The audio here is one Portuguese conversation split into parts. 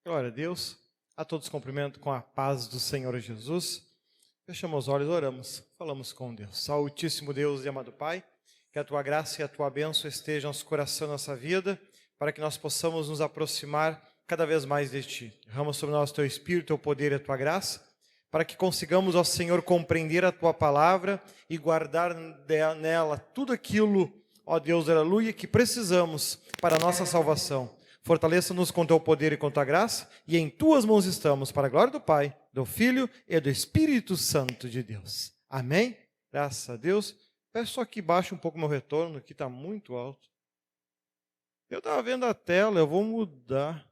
Glória a Deus. A todos cumprimento com a paz do Senhor Jesus. Fechamos os olhos, oramos, falamos com Deus. Altíssimo Deus e amado Pai, que a Tua graça e a Tua bênção estejam no nosso coração, na nossa vida, para que nós possamos nos aproximar cada vez mais de Ti. Derrama sobre nós Teu Espírito, Teu poder e a Tua graça, para que consigamos, ó Senhor, compreender a Tua palavra e guardar nela tudo aquilo, ó Deus, aleluia, que precisamos para a nossa salvação. Fortaleça-nos com Teu poder e com Tua graça, e em Tuas mãos estamos, para a glória do Pai, do Filho e do Espírito Santo de Deus. Amém? Graças a Deus. Peço só que baixe um pouco o meu retorno, que está muito alto. Eu estava vendo a tela, eu vou mudar.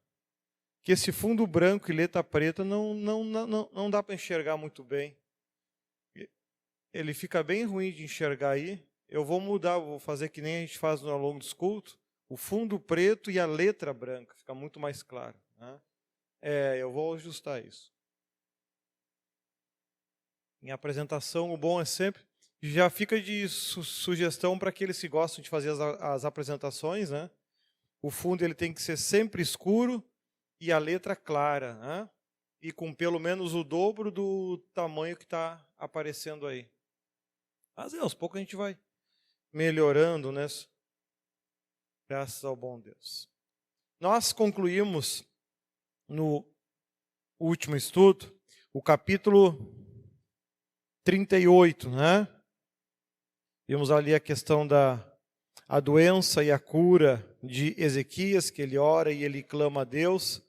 Que esse fundo branco e letra preta não dá para enxergar muito bem. Ele fica bem ruim de enxergar aí. Eu vou mudar, vou fazer que nem a gente faz ao longo dos cultos. O fundo preto e a letra branca, fica muito mais claro, né? Eu vou ajustar isso. Em apresentação, o bom é sempre, já fica de sugestão para aqueles que gostam de fazer as apresentações, né? O fundo ele tem que ser sempre escuro e a letra clara, né? E com pelo menos o dobro do tamanho que está aparecendo aí. Mas aos poucos a gente vai melhorando, né? Graças ao bom Deus. Nós concluímos no último estudo o capítulo 38, né? Vimos ali a questão a doença e a cura de Ezequias, que ele ora e ele clama a Deus,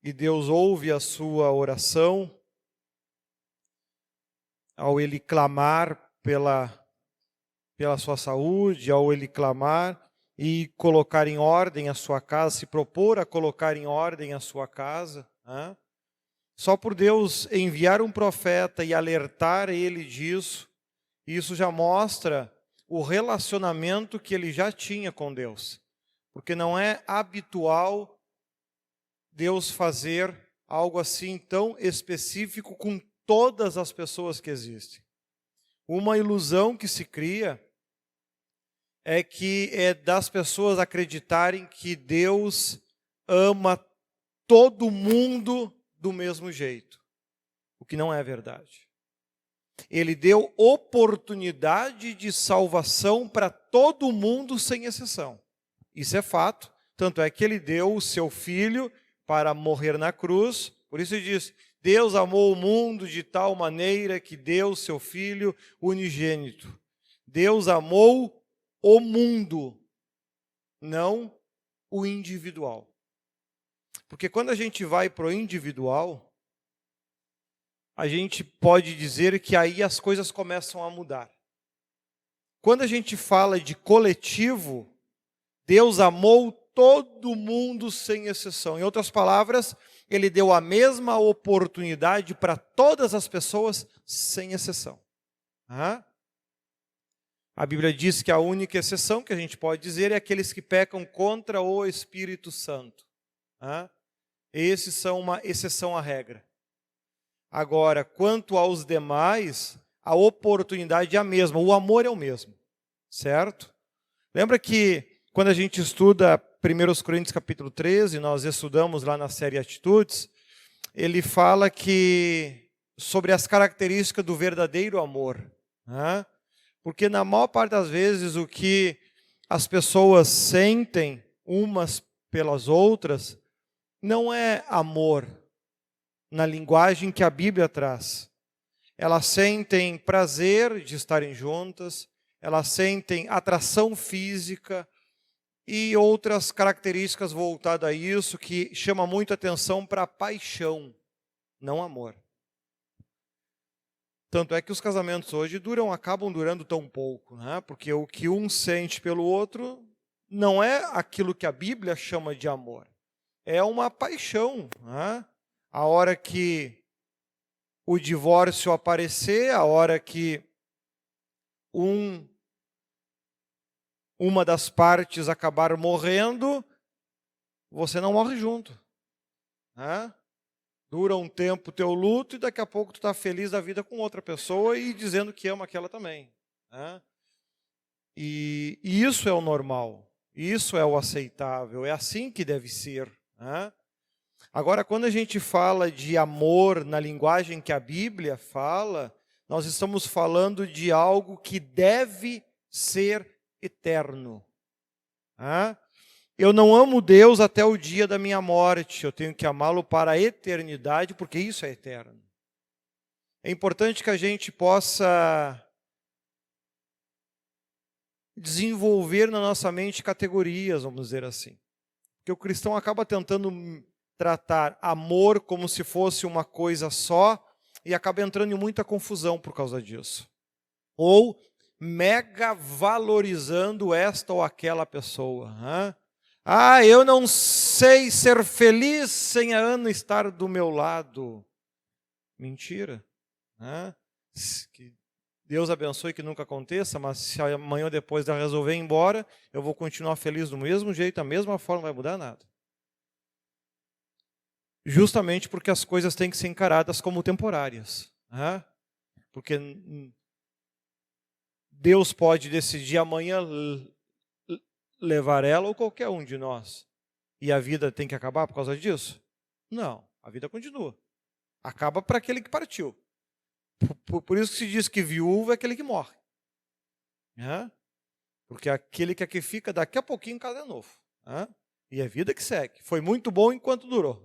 e Deus ouve a sua oração ao ele clamar pela sua saúde, ao ele clamar e colocar em ordem a sua casa, se propor a colocar em ordem a sua casa, né? Só por Deus enviar um profeta e alertar ele disso, isso já mostra o relacionamento que ele já tinha com Deus. Porque não é habitual Deus fazer algo assim tão específico com todas as pessoas que existem. Uma ilusão que se cria é das pessoas acreditarem que Deus ama todo mundo do mesmo jeito, o que não é verdade. Ele deu oportunidade de salvação para todo mundo sem exceção. Isso é fato, tanto é que ele deu o seu filho para morrer na cruz. Por isso ele diz, Deus amou o mundo de tal maneira que deu o seu filho unigênito. Deus amou o mundo, não o individual. Porque quando a gente vai para o individual, a gente pode dizer que aí as coisas começam a mudar. Quando a gente fala de coletivo, Deus amou todo mundo sem exceção. Em outras palavras, ele deu a mesma oportunidade para todas as pessoas sem exceção. A Bíblia diz que a única exceção que a gente pode dizer é aqueles que pecam contra o Espírito Santo. Esses são uma exceção à regra. Agora, quanto aos demais, a oportunidade é a mesma, o amor é o mesmo, certo? Lembra que quando a gente estuda 1 Coríntios capítulo 13, nós estudamos lá na série Atitudes, ele fala sobre as características do verdadeiro amor, Porque na maior parte das vezes o que as pessoas sentem umas pelas outras não é amor na linguagem que a Bíblia traz. Elas sentem prazer de estarem juntas, elas sentem atração física e outras características voltadas a isso que chama muito atenção para a paixão, não amor. Tanto é que os casamentos hoje acabam durando tão pouco, né? Porque o que um sente pelo outro não é aquilo que a Bíblia chama de amor. É uma paixão, né? A hora que o divórcio aparecer, a hora que uma das partes acabar morrendo, você não morre junto, né? Dura um tempo o teu luto e daqui a pouco tu está feliz da vida com outra pessoa e dizendo que ama aquela também, né? E isso é o normal, isso é o aceitável, é assim que deve ser, né? Agora, quando a gente fala de amor na linguagem que a Bíblia fala, nós estamos falando de algo que deve ser eterno. Eu não amo Deus até o dia da minha morte, eu tenho que amá-lo para a eternidade, porque isso é eterno. É importante que a gente possa desenvolver na nossa mente categorias, vamos dizer assim. Porque o cristão acaba tentando tratar amor como se fosse uma coisa só e acaba entrando em muita confusão por causa disso. Ou mega valorizando esta ou aquela pessoa. Eu não sei ser feliz sem a Ana estar do meu lado. Mentira. Que Deus abençoe que nunca aconteça, mas se amanhã ou depois ela resolver ir embora, eu vou continuar feliz do mesmo jeito, da mesma forma, não vai mudar nada. Justamente porque as coisas têm que ser encaradas como temporárias. Porque Deus pode decidir amanhã levar ela ou qualquer um de nós. E a vida tem que acabar por causa disso? Não, a vida continua. Acaba para aquele que partiu. Por isso que se diz que viúvo é aquele que morre. Porque aquele que aqui fica, daqui a pouquinho casa é novo. E é vida que segue. Foi muito bom enquanto durou.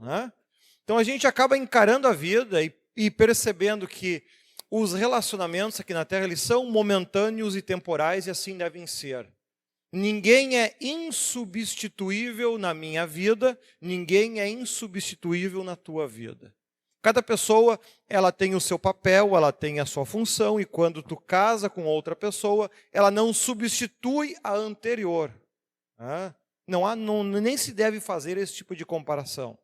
Então a gente acaba encarando a vida e percebendo que os relacionamentos aqui na Terra eles são momentâneos e temporais e assim devem ser. Ninguém é insubstituível na minha vida, ninguém é insubstituível na tua vida. Cada pessoa, ela tem o seu papel, ela tem a sua função, e quando tu casa com outra pessoa, ela não substitui a anterior. Nem se deve fazer esse tipo de comparação.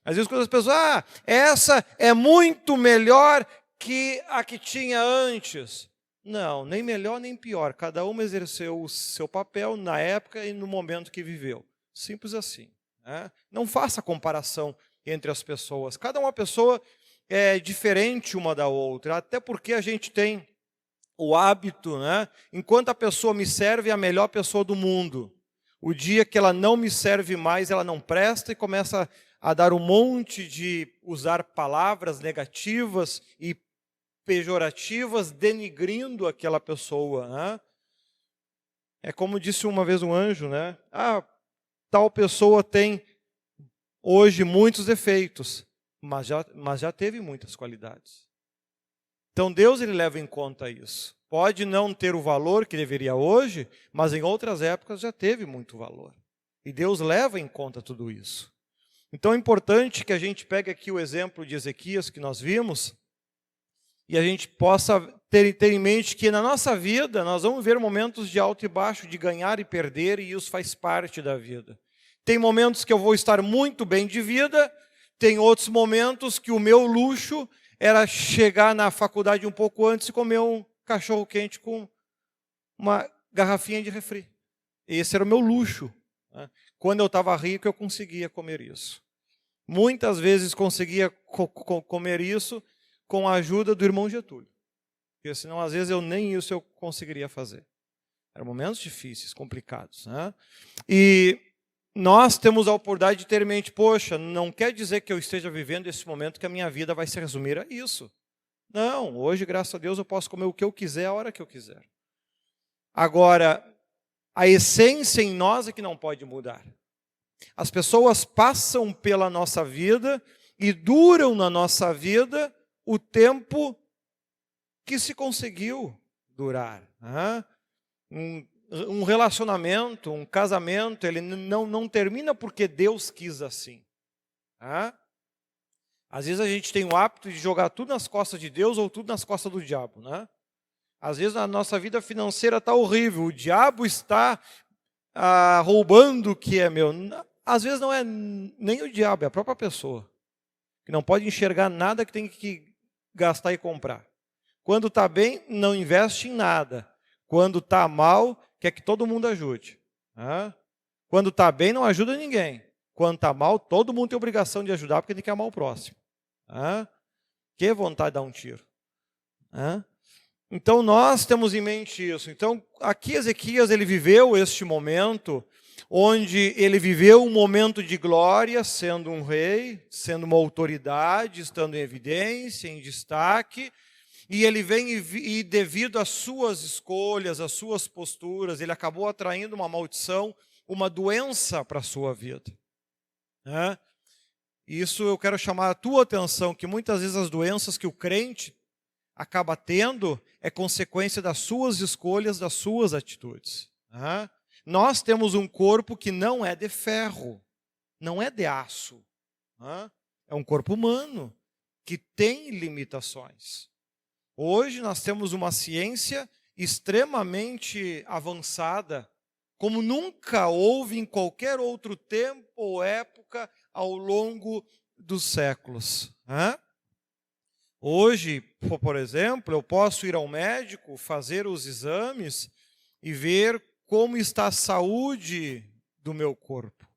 Às vezes quando as pessoas, essa é muito melhor que a que tinha antes. Não, nem melhor nem pior. Cada uma exerceu o seu papel na época e no momento que viveu. Simples assim. Não faça comparação entre as pessoas. Cada uma pessoa é diferente uma da outra, até porque a gente tem o hábito, enquanto a pessoa me serve, é a melhor pessoa do mundo. O dia que ela não me serve mais, ela não presta e começa a dar um monte de usar palavras negativas e pejorativas, denigrindo aquela pessoa. É como disse uma vez um anjo, tal pessoa tem hoje muitos defeitos, mas já teve muitas qualidades. Então Deus ele leva em conta isso. Pode não ter o valor que deveria hoje, mas em outras épocas já teve muito valor. E Deus leva em conta tudo isso. Então é importante que a gente pegue aqui o exemplo de Ezequias que nós vimos, e a gente possa ter em mente que na nossa vida nós vamos ver momentos de alto e baixo, de ganhar e perder, e isso faz parte da vida. Tem momentos que eu vou estar muito bem de vida, tem outros momentos que o meu luxo era chegar na faculdade um pouco antes e comer um cachorro quente com uma garrafinha de refri. Esse era o meu luxo. Quando eu estava rico, eu conseguia comer isso. Muitas vezes conseguia comer isso com a ajuda do irmão Getúlio. Porque senão, às vezes, nem isso eu conseguiria fazer. Eram momentos difíceis, complicados. E nós temos a oportunidade de ter em mente, poxa, não quer dizer que eu esteja vivendo esse momento que a minha vida vai se resumir a isso. Não, hoje, graças a Deus, eu posso comer o que eu quiser, a hora que eu quiser. Agora, a essência em nós é que não pode mudar. As pessoas passam pela nossa vida e duram na nossa vida o tempo que se conseguiu durar. Um relacionamento, um casamento, ele não termina porque Deus quis assim. Às vezes a gente tem o hábito de jogar tudo nas costas de Deus ou tudo nas costas do diabo. Às vezes a nossa vida financeira está horrível, o diabo está roubando o que é meu. Às vezes não é nem o diabo, é a própria pessoa, que não pode enxergar nada que tem que gastar e comprar. Quando está bem, não investe em nada. Quando está mal, quer que todo mundo ajude. Quando está bem, não ajuda ninguém. Quando está mal, todo mundo tem obrigação de ajudar, porque tem que amar o próximo. Que vontade de dar um tiro. Então, nós temos em mente isso. Então, aqui Ezequias, ele viveu este momento, onde ele viveu um momento de glória, sendo um rei, sendo uma autoridade, estando em evidência, em destaque, e ele vem e devido às suas escolhas, às suas posturas, ele acabou atraindo uma maldição, uma doença para a sua vida. Né? Isso eu quero chamar a tua atenção, que muitas vezes as doenças que o crente acaba tendo é consequência das suas escolhas, das suas atitudes. Né? Nós temos um corpo que não é de ferro, não é de aço. Né? É um corpo humano que tem limitações. Hoje nós temos uma ciência extremamente avançada, como nunca houve em qualquer outro tempo ou época ao longo dos séculos. Né? Hoje, por exemplo, eu posso ir ao médico, fazer os exames e ver como está a saúde do meu corpo,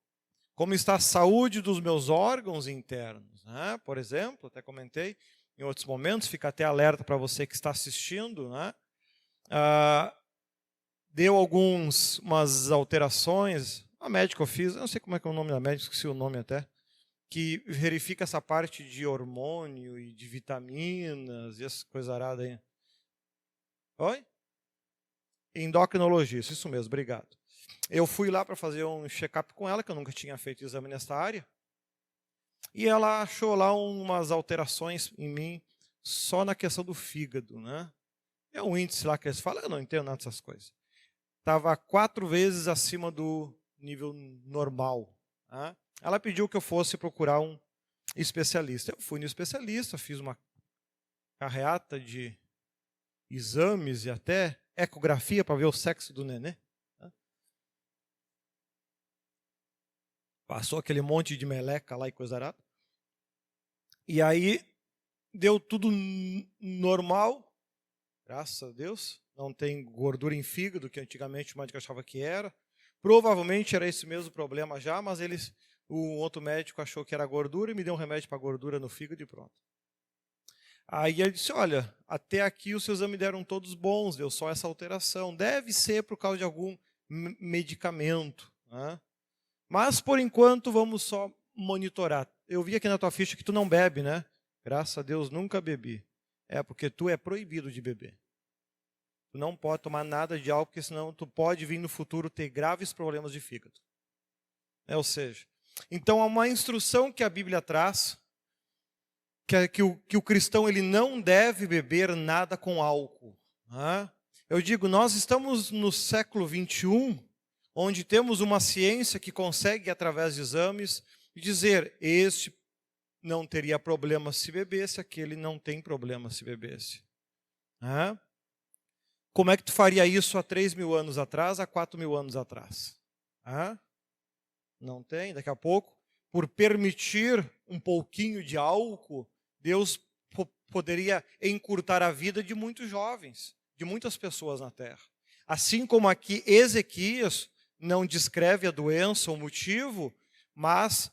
como está a saúde dos meus órgãos internos. Né? Por exemplo, até comentei em outros momentos, fica até alerta para você que está assistindo, né? Deu umas alterações, a médica eu fiz, eu não sei como é que é o nome da médica, esqueci o nome até, que verifica essa parte de hormônio e de vitaminas e essa coisa arada aí. Oi? Endocrinologista, isso mesmo, obrigado. Eu fui lá para fazer um check-up com ela, que eu nunca tinha feito exame nessa área, e ela achou lá umas alterações em mim, só na questão do fígado, né? É um índice lá que eles falam, eu não entendo nada dessas coisas. Estava 4 vezes acima do nível normal. Né? Ela pediu que eu fosse procurar um especialista. Eu fui no especialista, fiz uma carreata de exames e até ecografia para ver o sexo do nenê. Né? Passou aquele monte de meleca lá e coisa arada. E aí deu tudo normal, graças a Deus. Não tem gordura em fígado, que antigamente o médico achava que era. Provavelmente era esse mesmo problema já, mas o outro médico achou que era gordura e me deu um remédio para gordura no fígado e pronto. Aí ele disse, olha, até aqui os seus exames deram todos bons, deu só essa alteração. Deve ser por causa de algum medicamento. Né? Mas, por enquanto, vamos só monitorar. Eu vi aqui na tua ficha que tu não bebe, né? Graças a Deus, nunca bebi. É porque tu é proibido de beber. Tu não pode tomar nada de álcool, porque senão tu pode vir no futuro ter graves problemas de fígado. Ou seja, então há uma instrução que a Bíblia traz, que o cristão ele não deve beber nada com álcool. Né? Eu digo, nós estamos no século 21, onde temos uma ciência que consegue, através de exames, dizer, este não teria problema se bebesse, aquele não tem problema se bebesse. Né? Como é que tu faria isso há 3.000 anos atrás, há 4.000 anos atrás? Não tem, daqui a pouco, por permitir um pouquinho de álcool, Deus poderia encurtar a vida de muitos jovens, de muitas pessoas na terra. Assim como aqui Ezequias não descreve a doença, o motivo, mas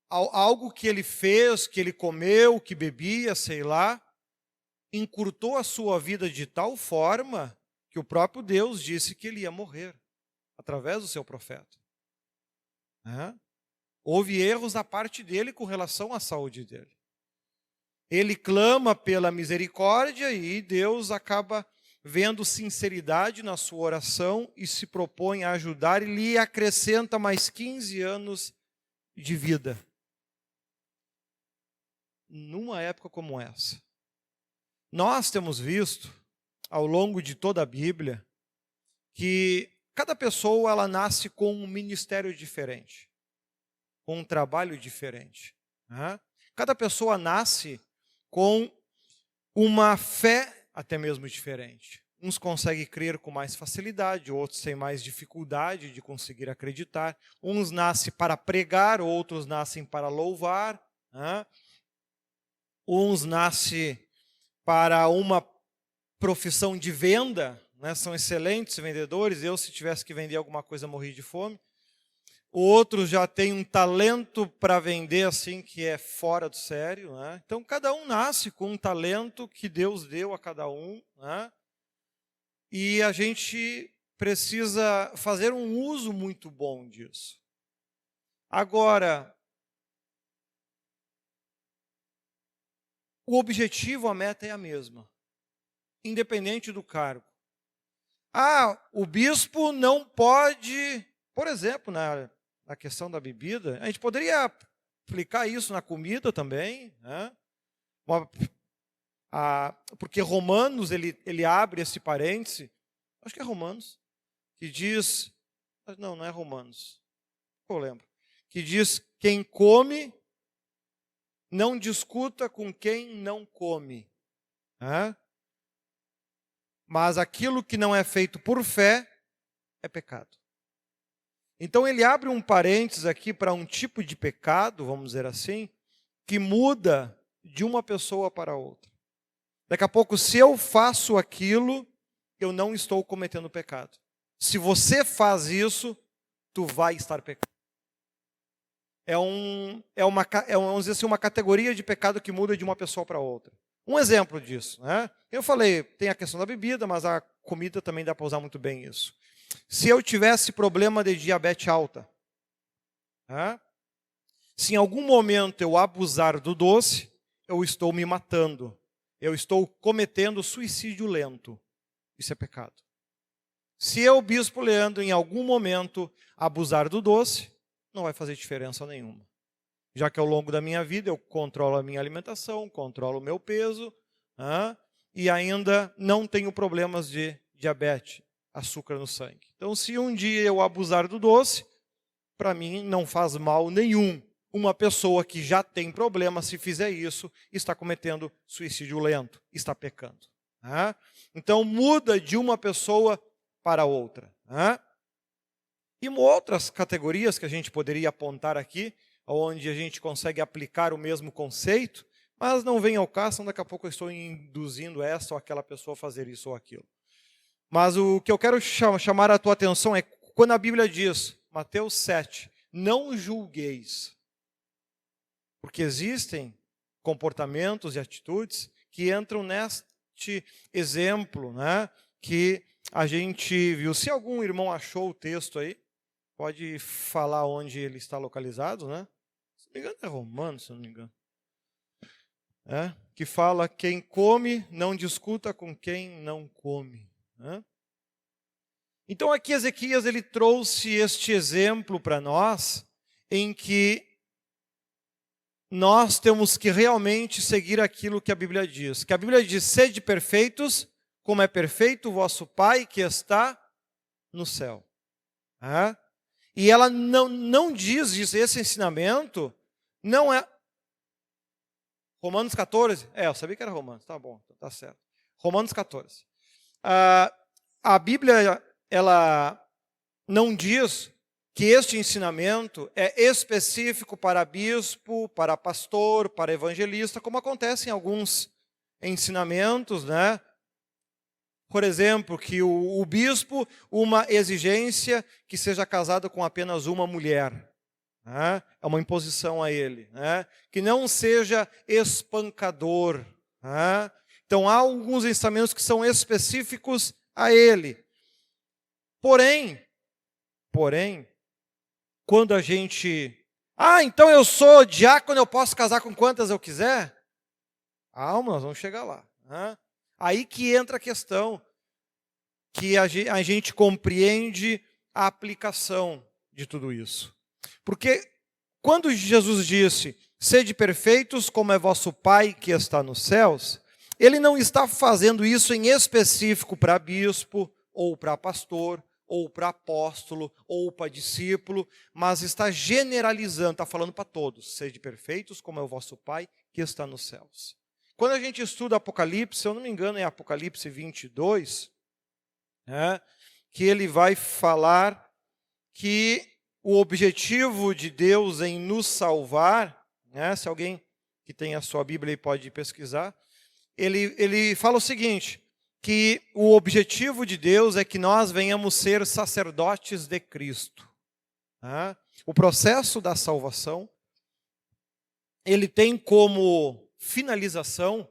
algo que ele fez, que ele comeu, que bebia, sei lá, encurtou a sua vida de tal forma que o próprio Deus disse que ele ia morrer, através do seu profeta. Houve erros da parte dele com relação à saúde dele. Ele clama pela misericórdia e Deus acaba vendo sinceridade na sua oração e se propõe a ajudar e lhe acrescenta mais 15 anos de vida. Numa época como essa. Nós temos visto, ao longo de toda a Bíblia, que cada pessoa ela nasce com um ministério diferente, com um trabalho diferente. Cada pessoa nasce com uma fé até mesmo diferente. Uns conseguem crer com mais facilidade, outros têm mais dificuldade de conseguir acreditar. Uns nascem para pregar, outros nascem para louvar. Uns nascem para uma profissão de venda, né? São excelentes vendedores. Eu, se tivesse que vender alguma coisa, morri de fome. Outros já têm um talento para vender assim que é fora do sério. Né? Então, cada um nasce com um talento que Deus deu a cada um. Né? E a gente precisa fazer um uso muito bom disso. Agora, o objetivo, a meta é a mesma, independente do cargo. O bispo não pode, por exemplo, na questão da bebida, a gente poderia aplicar isso na comida também, né? Porque Romanos, ele abre esse parêntese, acho que é Romanos, que diz, não é Romanos, eu lembro, que diz, quem come, não discuta com quem não come, né? Mas aquilo que não é feito por fé é pecado. Então ele abre um parênteses aqui para um tipo de pecado, vamos dizer assim, que muda de uma pessoa para outra. Daqui a pouco, se eu faço aquilo, eu não estou cometendo pecado. Se você faz isso, tu vai estar pecando. Vamos dizer assim, uma categoria de pecado que muda de uma pessoa para outra. Um exemplo disso, né? Eu falei, tem a questão da bebida, mas a comida também dá para usar muito bem isso. Se eu tivesse problema de diabetes alta, né? Se em algum momento eu abusar do doce, eu estou me matando. Eu estou cometendo suicídio lento. Isso é pecado. Se eu, bispo Leandro, em algum momento abusar do doce, não vai fazer diferença nenhuma. Já que ao longo da minha vida eu controlo a minha alimentação, controlo o meu peso, e ainda não tenho problemas de diabetes, açúcar no sangue. Então, se um dia eu abusar do doce, para mim não faz mal nenhum. Uma pessoa que já tem problema, se fizer isso, está cometendo suicídio lento, está pecando. Então, muda de uma pessoa para outra. E outras categorias que a gente poderia apontar aqui, onde a gente consegue aplicar o mesmo conceito, mas não vem ao caso, daqui a pouco eu estou induzindo essa ou aquela pessoa a fazer isso ou aquilo. Mas o que eu quero chamar a tua atenção é quando a Bíblia diz, Mateus 7, não julgueis, porque existem comportamentos e atitudes que entram neste exemplo, né, que a gente viu. Se algum irmão achou o texto aí, pode falar onde ele está localizado, né? Se não me engano é Romanos, se não me engano. Que fala, quem come, não discuta com quem não come. Então aqui Ezequias ele trouxe este exemplo para nós, em que nós temos que realmente seguir aquilo que a Bíblia diz. Que a Bíblia diz, sede perfeitos, como é perfeito o vosso Pai que está no céu. E ela não diz isso, esse ensinamento não é... Romanos 14? Eu sabia que era Romanos, tá bom, tá certo. Romanos 14. A Bíblia, ela não diz que este ensinamento é específico para bispo, para pastor, para evangelista, como acontece em alguns ensinamentos, né? Por exemplo, que o bispo, uma exigência que seja casado com apenas uma mulher. É uma imposição a ele. Que não seja espancador. Então, há alguns ensinamentos que são específicos a ele. Porém, quando a gente... então eu sou diácono, eu posso casar com quantas eu quiser? Nós vamos chegar lá. Aí que entra a questão, que a gente compreende a aplicação de tudo isso. Porque quando Jesus disse, sede perfeitos como é vosso Pai que está nos céus, ele não está fazendo isso em específico para bispo, ou para pastor, ou para apóstolo, ou para discípulo, mas está generalizando, está falando para todos, sede perfeitos como é o vosso Pai que está nos céus. Quando a gente estuda Apocalipse, se eu não me engano é Apocalipse 22, que ele vai falar que o objetivo de Deus em nos salvar, se alguém que tem a sua Bíblia aí pode pesquisar, ele fala o seguinte, que o objetivo de Deus é que nós venhamos ser sacerdotes de Cristo. O processo da salvação, ele tem como finalização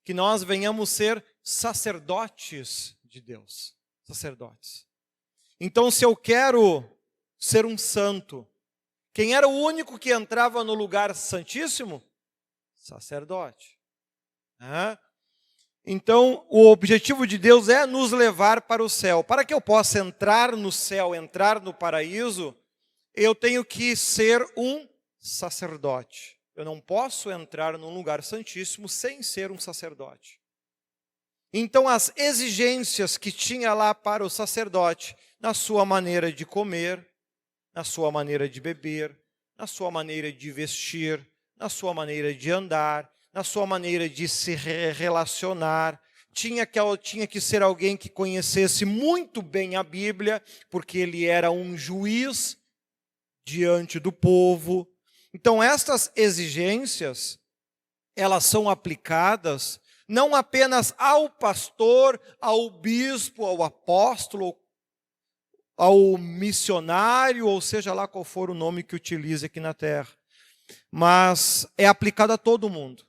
que nós venhamos ser sacerdotes de Deus. Sacerdotes. Então, se eu quero ser um santo, quem era o único que entrava no lugar santíssimo? Sacerdote. Então, o objetivo de Deus é nos levar para o céu. Para que eu possa entrar no céu, entrar no paraíso, eu tenho que ser um sacerdote. Eu não posso entrar num lugar santíssimo sem ser um sacerdote. Então, as exigências que tinha lá para o sacerdote, na sua maneira de comer, na sua maneira de beber, na sua maneira de vestir, na sua maneira de andar, na sua maneira de se relacionar, tinha que ser alguém que conhecesse muito bem a Bíblia, porque ele era um juiz diante do povo. Então, estas exigências, elas são aplicadas não apenas ao pastor, ao bispo, ao apóstolo, ao missionário, ou seja lá qual for o nome que utilize aqui na terra, mas é aplicado a todo mundo.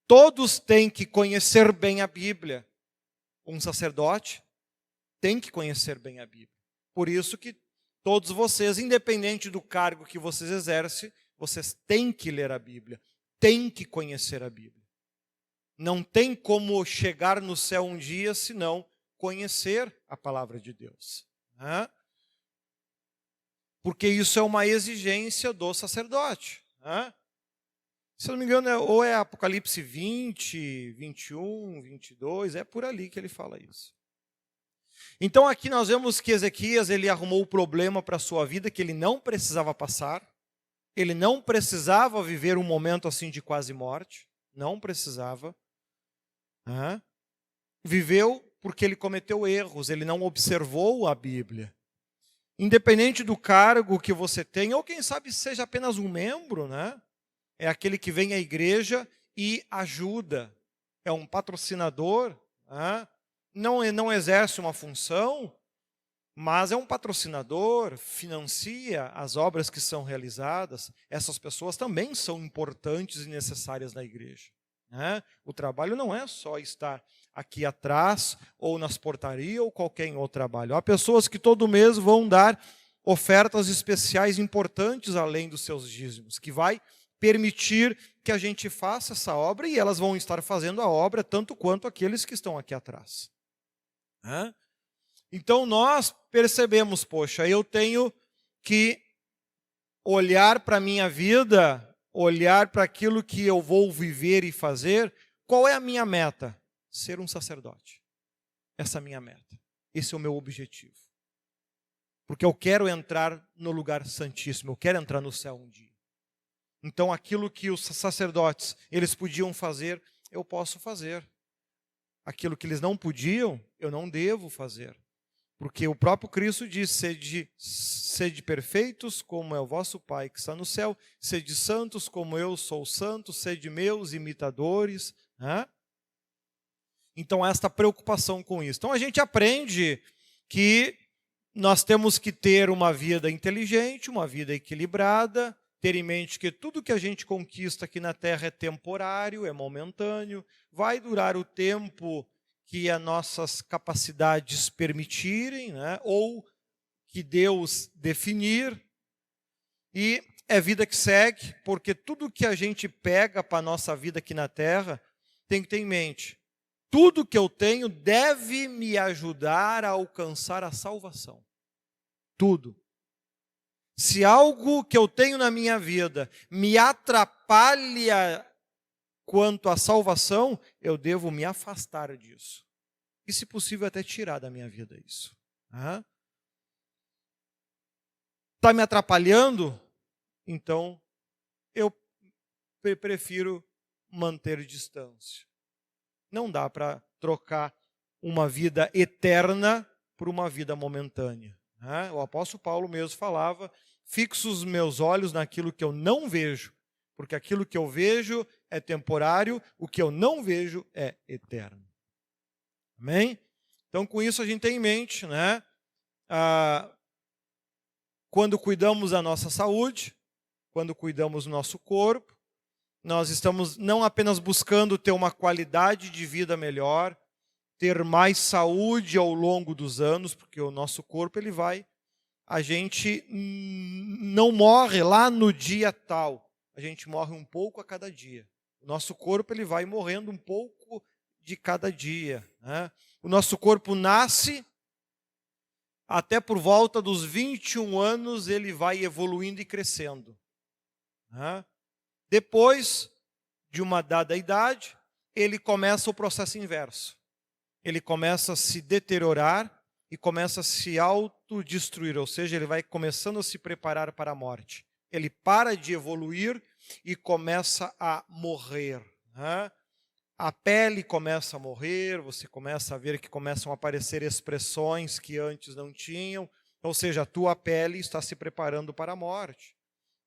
Todos têm que conhecer bem a Bíblia. Um sacerdote tem que conhecer bem a Bíblia. Por isso que todos vocês, independente do cargo que vocês exercem, vocês têm que ler a Bíblia, têm que conhecer a Bíblia. Não tem como chegar no céu um dia se não conhecer a palavra de Deus. Porque isso é uma exigência do sacerdote. Se eu não me engano, ou é Apocalipse 20, 21, 22, é por ali que ele fala isso. Então aqui nós vemos que Ezequias, ele arrumou o problema para a sua vida que ele não precisava passar. Ele não precisava viver um momento assim de quase morte. Não precisava. Viveu porque ele cometeu erros, ele não observou a Bíblia. Independente do cargo que você tenha, ou quem sabe seja apenas um membro, é aquele que vem à igreja e ajuda, é um patrocinador, não exerce uma função, mas é um patrocinador, financia as obras que são realizadas. Essas pessoas também são importantes e necessárias na igreja. O trabalho não é só estar aqui atrás, ou nas portarias, ou qualquer outro trabalho. Há pessoas que todo mês vão dar ofertas especiais importantes além dos seus dízimos, que vai permitir que a gente faça essa obra, e elas vão estar fazendo a obra tanto quanto aqueles que estão aqui atrás. Então nós percebemos, poxa, eu tenho que olhar para a minha vida, olhar para aquilo que eu vou viver e fazer. Qual é a minha meta? Ser um sacerdote. Essa é a minha meta. Esse é o meu objetivo. Porque eu quero entrar no lugar santíssimo, eu quero entrar no céu um dia. Então aquilo que os sacerdotes, eles podiam fazer, eu posso fazer. Aquilo que eles não podiam, eu não devo fazer. Porque o próprio Cristo diz: sede perfeitos como é o vosso Pai que está no céu, sede santos como eu sou santo, sede meus imitadores. Então, esta preocupação com isso. Então, a gente aprende que nós temos que ter uma vida inteligente, uma vida equilibrada, ter em mente que tudo que a gente conquista aqui na Terra é temporário, é momentâneo, vai durar o tempo que as nossas capacidades permitirem, ou que Deus definir. E é vida que segue, porque tudo que a gente pega para a nossa vida aqui na Terra, tem que ter em mente: tudo que eu tenho deve me ajudar a alcançar a salvação. Tudo. Se algo que eu tenho na minha vida me atrapalha quanto à salvação, eu devo me afastar disso. E, se possível, até tirar da minha vida isso. Está me atrapalhando? Então, eu prefiro manter distância. Não dá para trocar uma vida eterna por uma vida momentânea. O apóstolo Paulo mesmo falava: fixo os meus olhos naquilo que eu não vejo, porque aquilo que eu vejo é temporário, o que eu não vejo é eterno. Amém? Então, com isso a gente tem em mente, quando cuidamos da nossa saúde, quando cuidamos do nosso corpo, nós estamos não apenas buscando ter uma qualidade de vida melhor, ter mais saúde ao longo dos anos, porque o nosso corpo a gente não morre lá no dia tal, a gente morre um pouco a cada dia. O nosso corpo ele vai morrendo um pouco de cada dia, né? O nosso corpo nasce, até por volta dos 21 anos ele vai evoluindo e crescendo, né? Depois de uma dada idade, ele começa o processo inverso. Ele começa a se deteriorar e começa a se autodestruir, ou seja, ele vai começando a se preparar para a morte. Ele para de evoluir e começa a morrer, né? A pele começa a morrer, você começa a ver que começam a aparecer expressões que antes não tinham, ou seja, a tua pele está se preparando para a morte.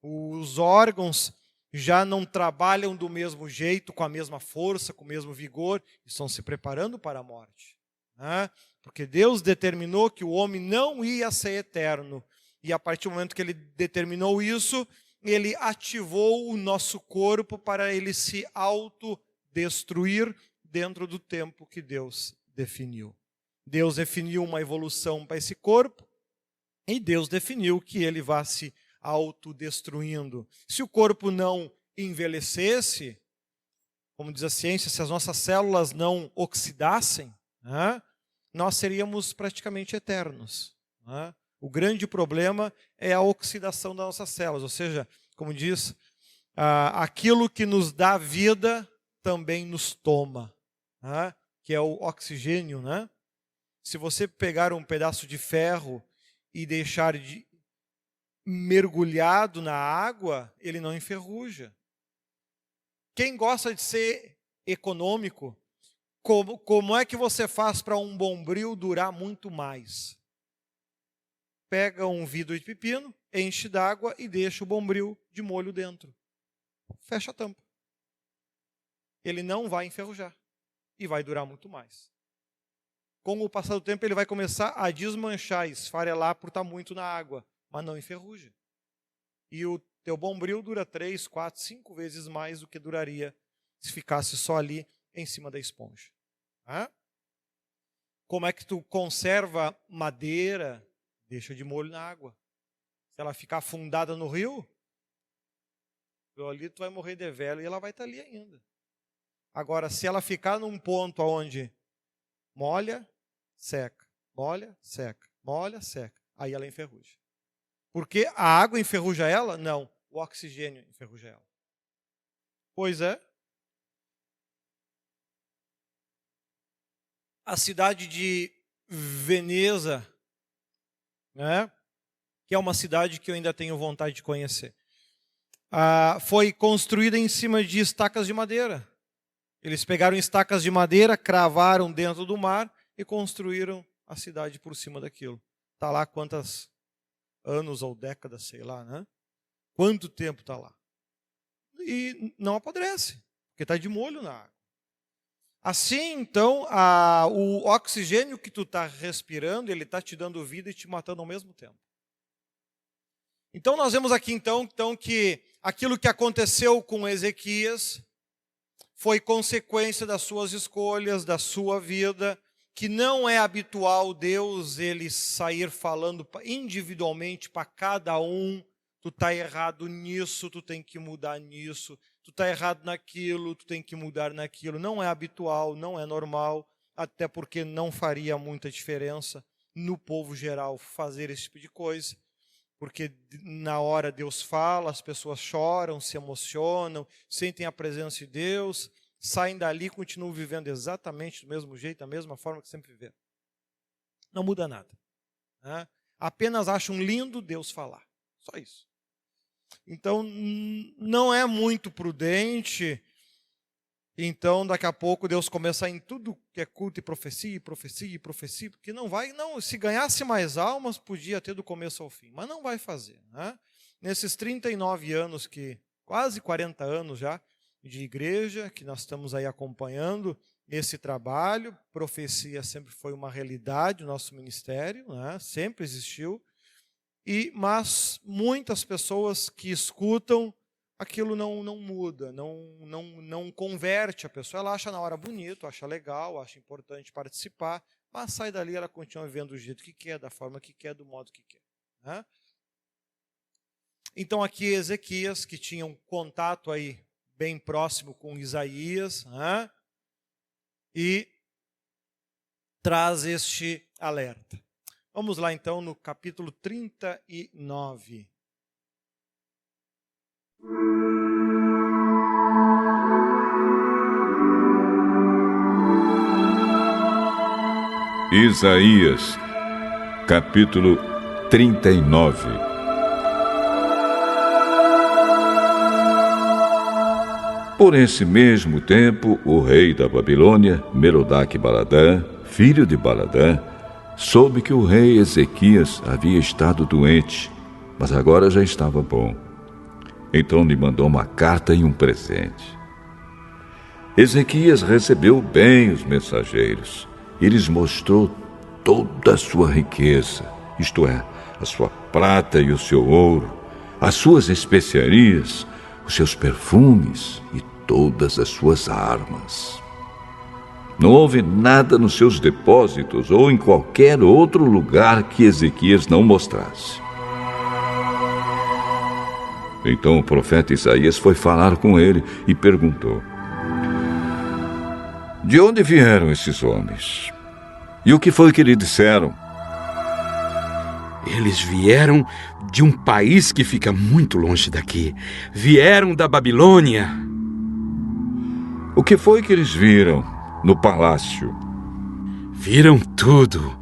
Os órgãos já não trabalham do mesmo jeito, com a mesma força, com o mesmo vigor, estão se preparando para a morte, né? Porque Deus determinou que o homem não ia ser eterno. E a partir do momento que ele determinou isso, ele ativou o nosso corpo para ele se autodestruir dentro do tempo que Deus definiu. Deus definiu uma evolução para esse corpo e Deus definiu que ele vá se autodestruindo. Se o corpo não envelhecesse, como diz a ciência, se as nossas células não oxidassem, né, nós seríamos praticamente eternos, né? O grande problema é a oxidação das nossas células, ou seja, como diz, aquilo que nos dá vida também nos toma, né? Que é o oxigênio, né? Se você pegar um pedaço de ferro e deixar mergulhado na água, ele não enferruja. Quem gosta de ser econômico, como é que você faz para um bombril durar muito mais? Pega um vidro de pepino, enche d'água e deixa o bombril de molho dentro. Fecha a tampa. Ele não vai enferrujar e vai durar muito mais. Com o passar do tempo, ele vai começar a desmanchar, esfarelar por estar muito na água, mas não enferruja. E o teu bombril dura 3, 4, 5 vezes mais do que duraria se ficasse só ali em cima da esponja. Como é que tu conserva madeira? Deixa de molho na água. Se ela ficar afundada no rio, ali tu vai morrer de velho e ela vai estar ali ainda. Agora, se ela ficar num ponto onde molha, seca, molha, seca, molha, seca, aí ela enferruja. Porque a água enferruja ela? Não, o oxigênio enferruja ela. Pois é. A cidade de Veneza, né, que é uma cidade que eu ainda tenho vontade de conhecer, foi construída em cima de estacas de madeira. Eles pegaram estacas de madeira, cravaram dentro do mar e construíram a cidade por cima daquilo. Está lá quantos anos ou décadas, sei lá, né? Quanto tempo está lá? E não apodrece, porque está de molho na água. Assim, então, o oxigênio que tu está respirando, ele está te dando vida e te matando ao mesmo tempo. Então, nós vemos aqui, então que aquilo que aconteceu com Ezequias foi consequência das suas escolhas, da sua vida, que não é habitual Deus ele sair falando individualmente para cada um. Tu está errado nisso, tu tem que mudar nisso. Tu está errado naquilo, tu tem que mudar naquilo. Não é habitual, não é normal, até porque não faria muita diferença no povo geral fazer esse tipo de coisa. Porque na hora Deus fala, as pessoas choram, se emocionam, sentem a presença de Deus, saem dali e continuam vivendo exatamente do mesmo jeito, da mesma forma que sempre viveram. Não muda nada, né? Apenas acham lindo Deus falar, só isso. Então, não é muito prudente. Então, daqui a pouco, Deus começa em tudo que é culto e profecia, porque não vai, não, se ganhasse mais almas, podia ter do começo ao fim, mas não vai fazer, né? Nesses 39 anos, quase 40 anos já, de igreja, que nós estamos aí acompanhando esse trabalho, profecia sempre foi uma realidade do nosso ministério, né? Sempre existiu. Mas muitas pessoas que escutam aquilo não muda, não converte a pessoa. Ela acha na hora bonito, acha legal, acha importante participar, mas sai dali, ela continua vivendo do jeito que quer, da forma que quer, do modo que quer. Né? Então aqui Ezequias, que tinha um contato aí bem próximo com Isaías, né? E traz este alerta. Vamos lá então no capítulo 39. Isaías, capítulo 39. Por esse mesmo tempo, o rei da Babilônia, Merodach-Baladã, filho de Baladã, soube que o rei Ezequias havia estado doente, mas agora já estava bom. Então lhe mandou uma carta e um presente. Ezequias recebeu bem os mensageiros e lhes mostrou toda a sua riqueza, isto é, a sua prata e o seu ouro, as suas especiarias, os seus perfumes e todas as suas armas. Não houve nada nos seus depósitos ou em qualquer outro lugar que Ezequias não mostrasse. Então o profeta Isaías foi falar com ele e perguntou: de onde vieram esses homens? E o que foi que lhe disseram? Eles vieram de um país que fica muito longe daqui. Vieram da Babilônia. O que foi que eles viram no palácio? Viram tudo.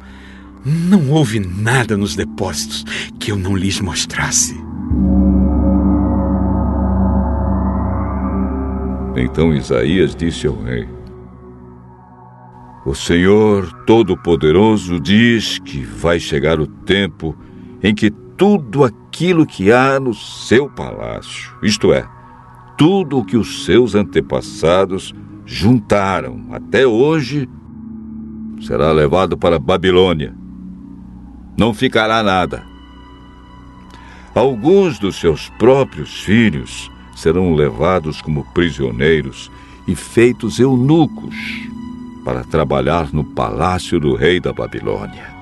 Não houve nada nos depósitos que eu não lhes mostrasse. Então Isaías disse ao rei: o Senhor Todo-Poderoso diz que vai chegar o tempo em que tudo aquilo que há no seu palácio, isto é, tudo o que os seus antepassados juntaram até hoje, será levado para a Babilônia. Não ficará nada. Alguns dos seus próprios filhos serão levados como prisioneiros e feitos eunucos para trabalhar no palácio do rei da Babilônia.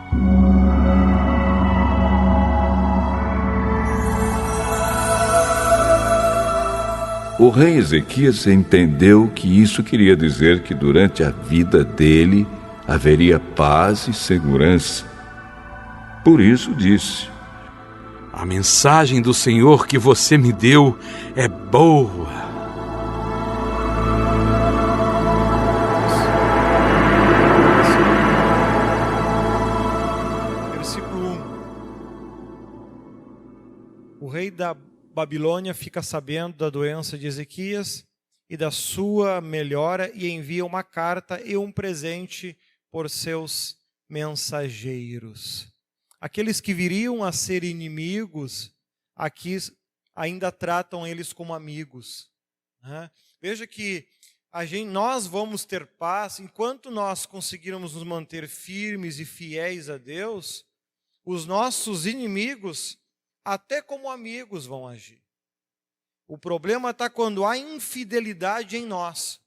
O rei Ezequias entendeu que isso queria dizer que durante a vida dele haveria paz e segurança. Por isso disse: a mensagem do Senhor que você me deu é boa. Versículo 1. O rei da Babilônia fica sabendo da doença de Ezequias e da sua melhora e envia uma carta e um presente por seus mensageiros. Aqueles que viriam a ser inimigos, aqui ainda tratam eles como amigos. Né? Veja que nós vamos ter paz enquanto nós conseguirmos nos manter firmes e fiéis a Deus. Os nossos inimigos, até como amigos, vão agir. O problema está quando há infidelidade em nós.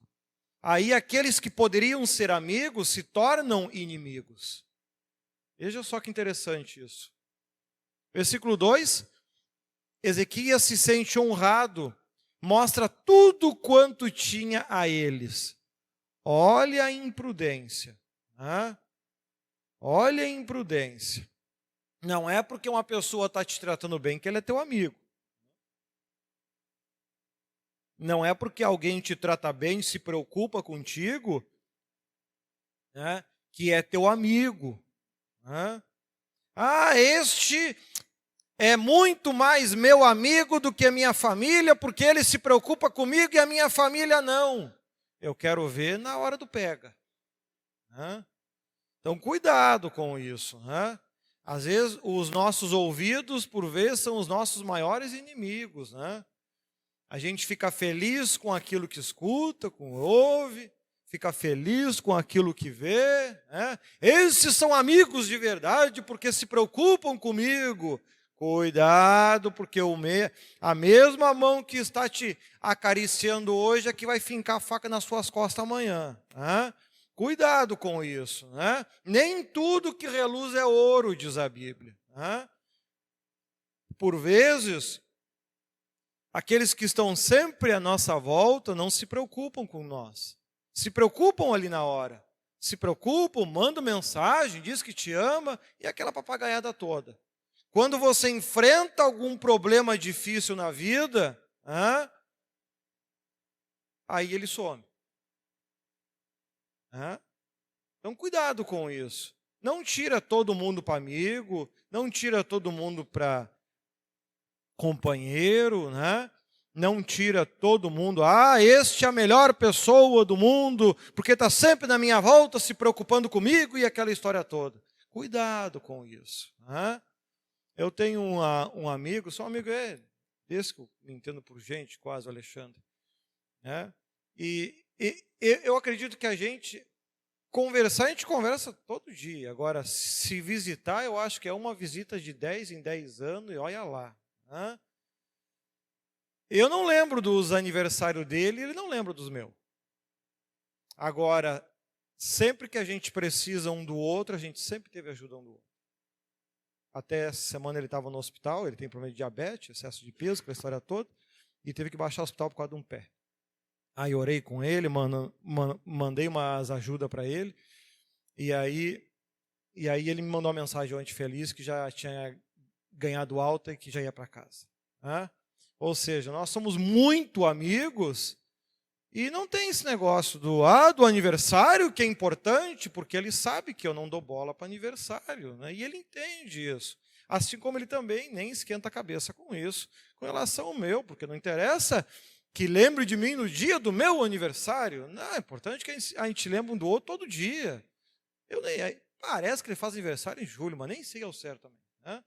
Aí aqueles que poderiam ser amigos se tornam inimigos. Veja só que interessante isso. Versículo 2. Ezequias se sente honrado, mostra tudo quanto tinha a eles. Olha a imprudência. Né? Olha a imprudência. Não é porque uma pessoa está te tratando bem que ele é teu amigo. Não é porque alguém te trata bem, se preocupa contigo, né, que é teu amigo. Né? Ah, este é muito mais meu amigo do que a minha família, porque ele se preocupa comigo e a minha família não. Eu quero ver na hora do pega. Né? Então, cuidado com isso. Né? Às vezes, os nossos ouvidos, por vezes, são os nossos maiores inimigos. Né? A gente fica feliz com aquilo que escuta, com ouve, fica feliz com aquilo que vê. Né? Esses são amigos de verdade porque se preocupam comigo. Cuidado, porque a mesma mão que está te acariciando hoje é que vai fincar a faca nas suas costas amanhã. Né? Cuidado com isso. Né? Nem tudo que reluz é ouro, diz a Bíblia. Né? Por vezes, aqueles que estão sempre à nossa volta não se preocupam com nós. Se preocupam ali na hora. Se preocupam, mandam mensagem, diz que te ama e aquela papagaiada toda. Quando você enfrenta algum problema difícil na vida, aí ele some. Então, cuidado com isso. Não tira todo mundo para amigo, não tira todo mundo para companheiro, não tira todo mundo. Este é a melhor pessoa do mundo, porque está sempre na minha volta, se preocupando comigo e aquela história toda. Cuidado com isso. Eu tenho um amigo, sou um amigo desse que eu me entendo por gente, quase, o Alexandre. E eu acredito que a gente conversa todo dia. Agora, se visitar, eu acho que é uma visita de 10 em 10 anos, e olha lá. Eu não lembro dos aniversários dele, ele não lembra dos meus. Agora, sempre que a gente precisa um do outro, a gente sempre teve ajuda um do outro. Até essa semana ele estava no hospital, ele tem problema de diabetes, excesso de peso, aquela história toda, e teve que baixar o hospital por causa de um pé. Aí orei com ele, mandei umas ajudas para ele, e aí ele me mandou uma mensagem ontem feliz que já tinha ganhado alta e que já ia para casa. Ou seja, nós somos muito amigos e não tem esse negócio do aniversário, que é importante, porque ele sabe que eu não dou bola para aniversário, e ele entende isso. Assim como ele também nem esquenta a cabeça com isso, com relação ao meu, porque não interessa que lembre de mim no dia do meu aniversário. Não, é importante que a gente lembre um do outro todo dia. Parece que ele faz aniversário em julho, mas nem sei ao certo também.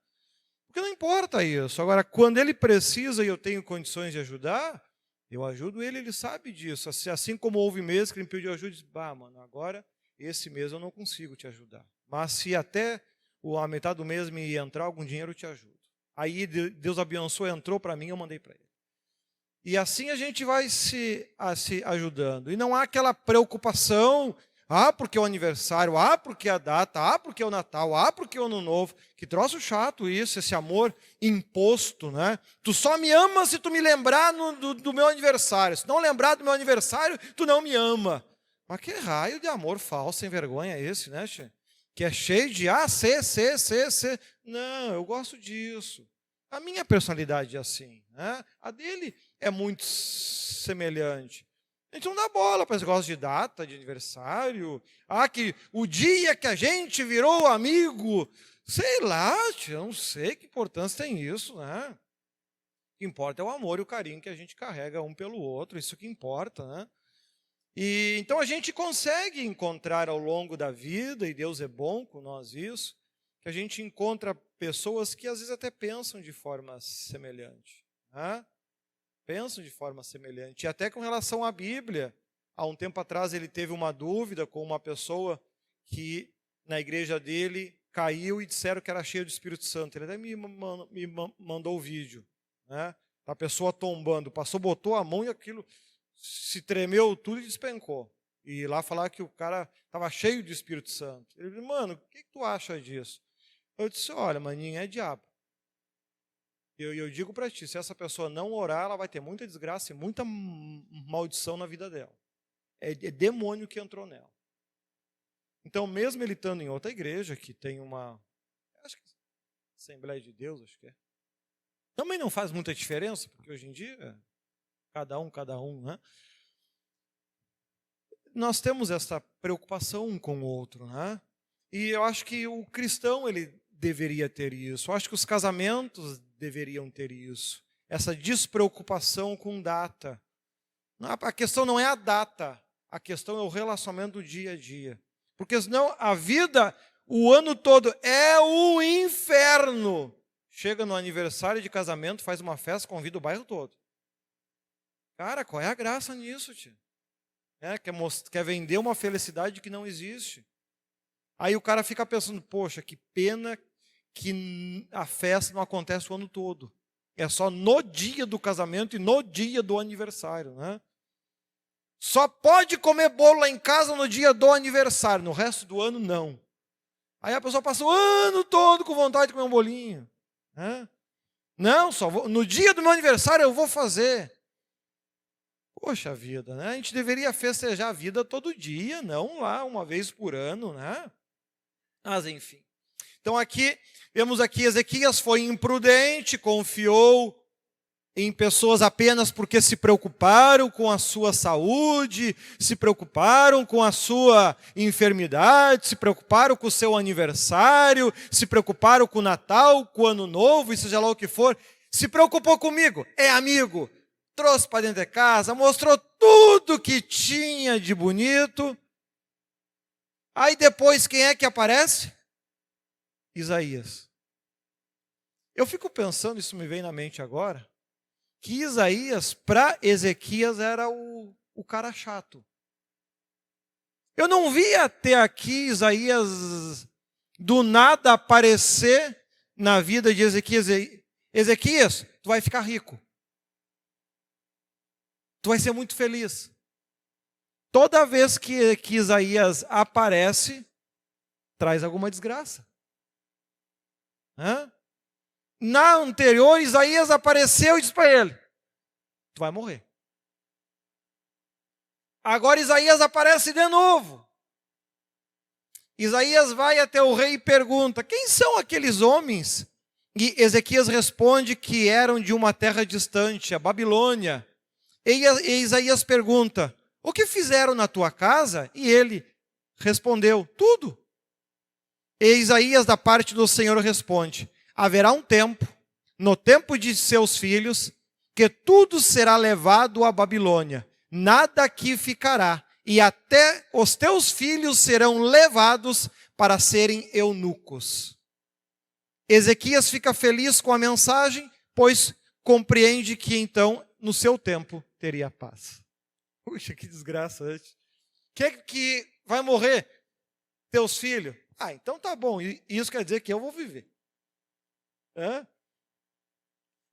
Porque não importa isso. Agora, quando ele precisa e eu tenho condições de ajudar, eu ajudo ele, ele sabe disso. Assim como houve meses que ele me pediu ajuda, disse, mano, agora esse mês eu não consigo te ajudar. Mas se até a metade do mês me entrar algum dinheiro, eu te ajudo. Aí Deus abençoou, entrou para mim, eu mandei para ele. E assim a gente vai se ajudando. E não há aquela preocupação, porque é o aniversário, porque é a data, porque é o Natal, porque é o Ano Novo. Que troço chato isso, esse amor imposto, Tu só me ama se tu me lembrar do meu aniversário. Se não lembrar do meu aniversário, tu não me ama. Mas que raio de amor falso, sem vergonha é esse, che? Que é cheio de C. Não, eu gosto disso. A minha personalidade é assim, A dele é muito semelhante. A gente não dá bola para esse negócio de data, de aniversário. Que o dia que a gente virou amigo, sei lá, eu não sei que importância tem isso, O que importa é o amor e o carinho que a gente carrega um pelo outro, isso que importa, E então a gente consegue encontrar ao longo da vida, e Deus é bom com nós isso, que a gente encontra pessoas que às vezes até pensam de forma semelhante, Pensam de forma semelhante. E até com relação à Bíblia, há um tempo atrás ele teve uma dúvida com uma pessoa que na igreja dele caiu e disseram que era cheio do Espírito Santo. Ele até me mandou o vídeo, a pessoa tombando, botou a mão e aquilo se tremeu tudo e despencou. E lá falar que o cara estava cheio do Espírito Santo. Ele disse, mano, o que tu acha disso? Eu disse, olha, maninho, é diabo. Eu digo para ti, se essa pessoa não orar, ela vai ter muita desgraça e muita maldição na vida dela. É demônio que entrou nela. Então, mesmo ele estando em outra igreja, que tem acho que Assembleia de Deus, acho que é. Também não faz muita diferença, porque hoje em dia, cada um, Nós temos essa preocupação um com o outro, E eu acho que o cristão, ele deveria ter isso. Eu acho que os casamentos deveriam ter isso. Essa despreocupação com data. A questão não é a data, a questão é o relacionamento do dia a dia. Porque senão a vida, o ano todo, é um inferno. Chega no aniversário de casamento, faz uma festa, convida o bairro todo. Cara, qual é a graça nisso, tio? Quer vender uma felicidade que não existe. Aí o cara fica pensando, poxa, que pena que a festa não acontece o ano todo. É só no dia do casamento e no dia do aniversário, né? Só pode comer bolo lá em casa no dia do aniversário, no resto do ano não. Aí a pessoa passa o ano todo com vontade de comer um bolinho, né? Não, no dia do meu aniversário eu vou fazer. Poxa vida, né? A gente deveria festejar a vida todo dia, não lá uma vez por ano, né? Mas enfim. Então vemos aqui, Ezequias foi imprudente, confiou em pessoas apenas porque se preocuparam com a sua saúde, se preocuparam com a sua enfermidade, se preocuparam com o seu aniversário, se preocuparam com o Natal, com o Ano Novo, e seja lá o que for. Se preocupou comigo, é amigo, trouxe para dentro de casa, mostrou tudo que tinha de bonito. Aí depois quem é que aparece? Isaías. Eu fico pensando, isso me vem na mente agora, que Isaías, para Ezequias, era o cara chato. Eu não vi até aqui Isaías do nada aparecer na vida de Ezequias. Ezequias, tu vai ficar rico. Tu vai ser muito feliz. Toda vez que Isaías aparece, traz alguma desgraça. Hã? Na anterior, Isaías apareceu e disse para ele: tu vai morrer. Agora Isaías aparece de novo. Isaías vai até o rei e pergunta: quem são aqueles homens? E Ezequias responde que eram de uma terra distante, a Babilônia. E Isaías pergunta: o que fizeram na tua casa? E ele respondeu: tudo. E Isaías, da parte do Senhor, responde: haverá um tempo, no tempo de seus filhos, que tudo será levado à Babilônia, nada aqui ficará, e até os teus filhos serão levados para serem eunucos. Ezequias fica feliz com a mensagem, pois compreende que então, no seu tempo, teria paz. Puxa, que desgraça. Quem é que vai morrer? Teus filhos? Ah, então tá bom, isso quer dizer que eu vou viver. Hã?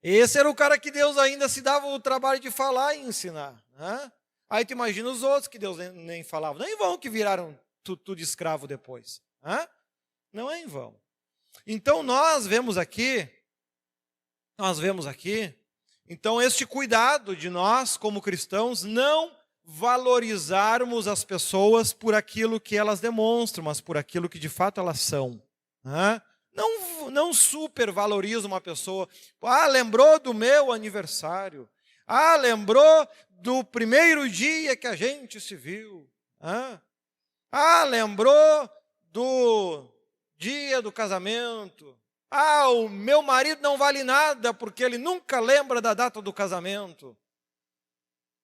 Esse era o cara que Deus ainda se dava o trabalho de falar e ensinar. Hã? Aí tu imagina os outros que Deus nem falava. Nem vão que viraram tudo escravo depois. Hã? Não é em vão. Então nós vemos aqui, então este cuidado de nós como cristãos não valorizarmos as pessoas por aquilo que elas demonstram, mas por aquilo que de fato elas são. Hã? Não supervaloriza uma pessoa. Ah, lembrou do meu aniversário. Ah, lembrou do primeiro dia que a gente se viu. Ah, lembrou do dia do casamento. Ah, o meu marido não vale nada porque ele nunca lembra da data do casamento.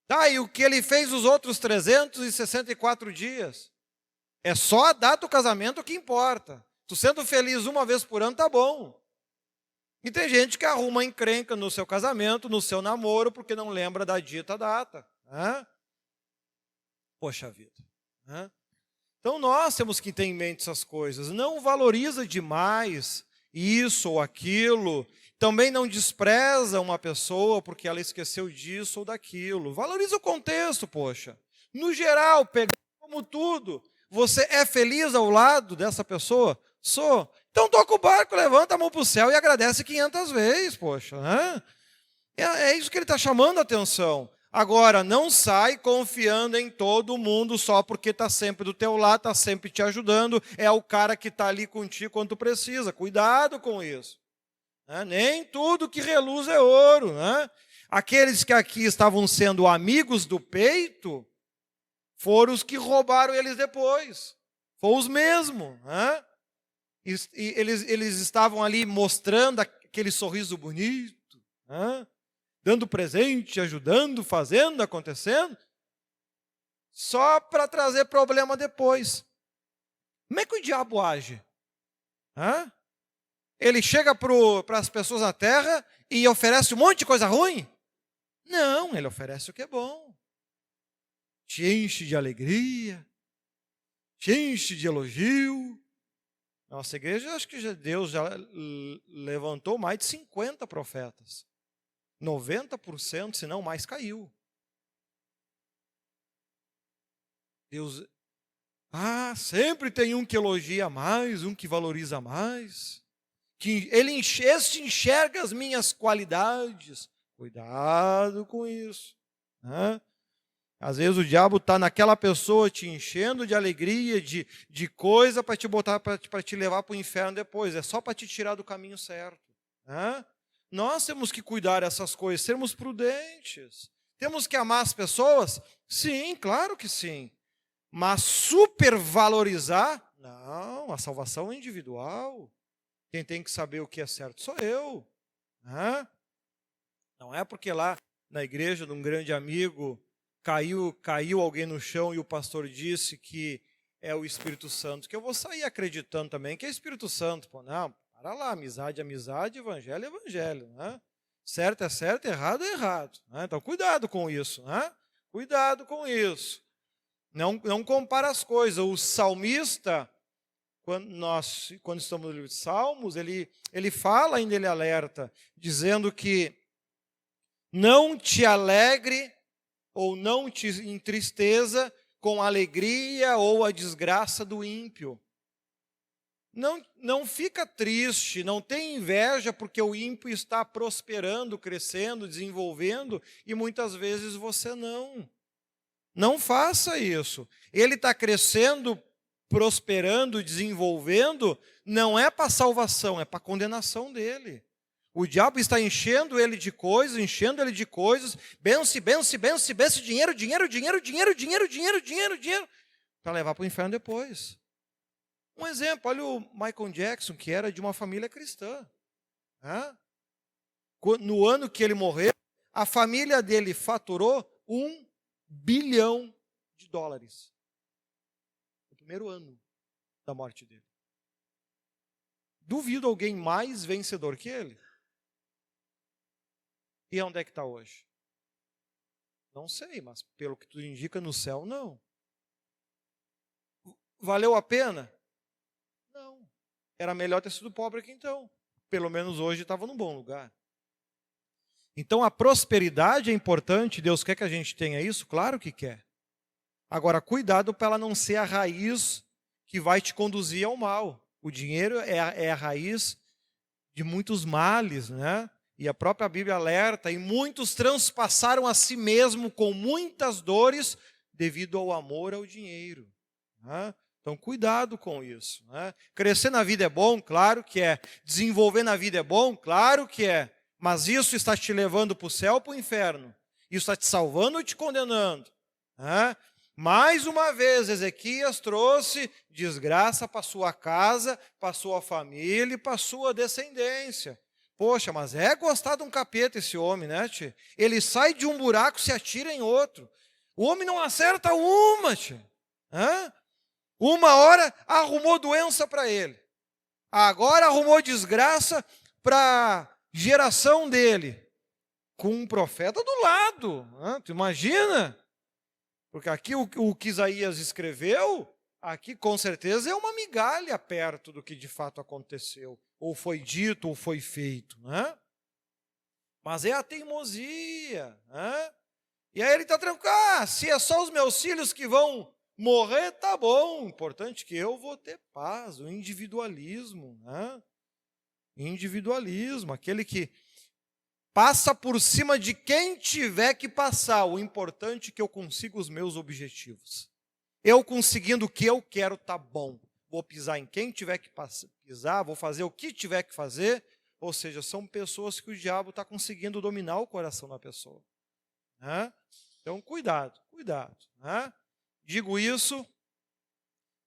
Ah, e o que ele fez os outros 364 dias? É só a data do casamento que importa. Tu sendo feliz uma vez por ano, tá bom. E tem gente que arruma encrenca no seu casamento, no seu namoro, porque não lembra da dita data. Poxa vida. Então nós temos que ter em mente essas coisas. Não valoriza demais isso ou aquilo. Também não despreza uma pessoa porque ela esqueceu disso ou daquilo. Valoriza o contexto, poxa. No geral, pegando como tudo, você é feliz ao lado dessa pessoa? Sou. Então toca o barco, levanta a mão para o céu e agradece 500 vezes, poxa. É isso que ele está chamando a atenção. Agora, não sai confiando em todo mundo só porque está sempre do teu lado, está sempre te ajudando, é o cara que está ali contigo quando tu precisa. Cuidado com isso. Nem tudo que reluz é ouro. Aqueles que aqui estavam sendo amigos do peito, foram os que roubaram eles depois. Foram os mesmos. E eles estavam ali mostrando aquele sorriso bonito, dando presente, ajudando, fazendo, acontecendo, só para trazer problema depois. Como é que o diabo age? Ele chega para as pessoas na terra e oferece um monte de coisa ruim? Não, ele oferece o que é bom. Te enche de alegria, te enche de elogio. Nossa igreja, acho que Deus já levantou mais de 50 profetas. 90%, se não mais, caiu. Deus... sempre tem um que elogia mais, um que valoriza mais. Que este enxerga as minhas qualidades. Cuidado com isso. Né? Às vezes o diabo está naquela pessoa te enchendo de alegria, de coisa para te botar, para te levar para o inferno depois. É só para te tirar do caminho certo. Né? Nós temos que cuidar dessas coisas, sermos prudentes. Temos que amar as pessoas? Sim, claro que sim. Mas supervalorizar? Não, a salvação é individual. Quem tem que saber o que é certo sou eu. Né? Não é porque lá na igreja de um grande amigo caiu alguém no chão e o pastor disse que é o Espírito Santo, que eu vou sair acreditando também que é Espírito Santo. Pô, não, para lá, amizade é amizade, evangelho é evangelho. Né? Certo é certo, errado é errado. Né? Então cuidado com isso. Né? Cuidado com isso. Não compara as coisas. O salmista, quando estamos no livro de Salmos, ele fala, ainda ele alerta, dizendo que não te alegre ou não te entristeça com a alegria ou a desgraça do ímpio. Não fica triste, não tem inveja porque o ímpio está prosperando, crescendo, desenvolvendo e muitas vezes você não. Não faça isso. Ele está crescendo, prosperando, desenvolvendo, não é para salvação, é para condenação dele. O diabo está enchendo ele de coisas, benção, dinheiro, para levar para o inferno depois. Um exemplo, olha o Michael Jackson, que era de uma família cristã. No ano que ele morreu, a família dele faturou $1 bilhão. No primeiro ano da morte dele. Duvido alguém mais vencedor que ele. E onde é que está hoje? Não sei, mas pelo que tudo indica, no céu, não. Valeu a pena? Não. Era melhor ter sido pobre que então. Pelo menos hoje estava num bom lugar. Então a prosperidade é importante, Deus quer que a gente tenha isso? Claro que quer. Agora, cuidado para ela não ser a raiz que vai te conduzir ao mal. O dinheiro é a raiz de muitos males, né? E a própria Bíblia alerta, e muitos transpassaram a si mesmo com muitas dores devido ao amor ao dinheiro. Né? Então, cuidado com isso. Né? Crescer na vida é bom? Claro que é. Desenvolver na vida é bom? Claro que é. Mas isso está te levando para o céu ou para o inferno? Isso está te salvando ou te condenando? Né? Mais uma vez, Ezequias trouxe desgraça para sua casa, para sua família e para sua descendência. Poxa, mas é gostar de um capeta esse homem, né, tchê? Ele sai de um buraco e se atira em outro. O homem não acerta uma, tchê. Uma hora arrumou doença para ele. Agora arrumou desgraça para a geração dele. Com um profeta do lado. Tu imagina? Porque aqui o que Isaías escreveu, aqui com certeza é uma migalha perto do que de fato aconteceu. Ou foi dito, ou foi feito. Né? Mas é a teimosia. Né? E aí ele está tranquilo. Se é só os meus filhos que vão morrer, tá bom. Importante que eu vou ter paz. O individualismo. Né? Individualismo. Aquele que passa por cima de quem tiver que passar. O importante é que eu consiga os meus objetivos. Eu conseguindo o que eu quero, tá bom. Vou pisar em quem tiver que pisar, vou fazer o que tiver que fazer. Ou seja, são pessoas que o diabo está conseguindo dominar o coração da pessoa. Né? Então, cuidado. Né? Digo isso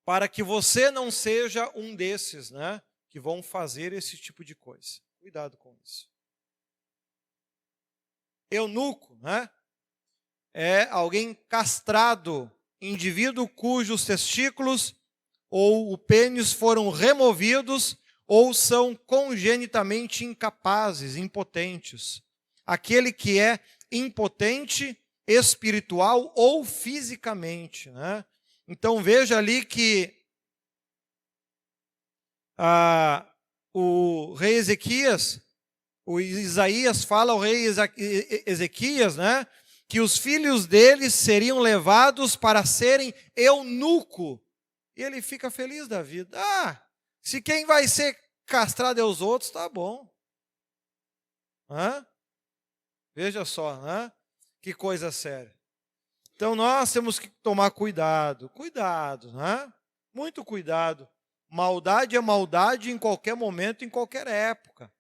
para que você não seja um desses, né, que vão fazer esse tipo de coisa. Cuidado com isso. Eunuco, né, é alguém castrado, indivíduo cujos testículos ou o pênis foram removidos ou são congenitamente incapazes, impotentes. Aquele que é impotente espiritual ou fisicamente. Né? Então veja ali que o rei Ezequias, o Isaías fala ao rei Ezequias, né, que os filhos dele seriam levados para serem eunuco. E ele fica feliz da vida. Se quem vai ser castrado é os outros, tá bom. Veja só, que coisa séria. Então nós temos que tomar cuidado, muito cuidado. Maldade é maldade em qualquer momento, em qualquer época.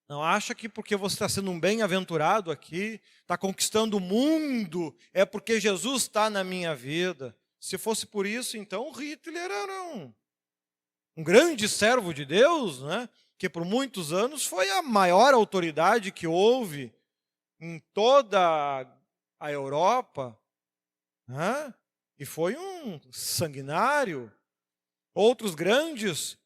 Não acha que porque você está sendo um bem-aventurado aqui, está conquistando o mundo, é porque Jesus está na minha vida. Se fosse por isso, então Hitler era um grande servo de Deus, né? Que por muitos anos foi a maior autoridade que houve em toda a Europa, né? E foi um sanguinário. Outros grandes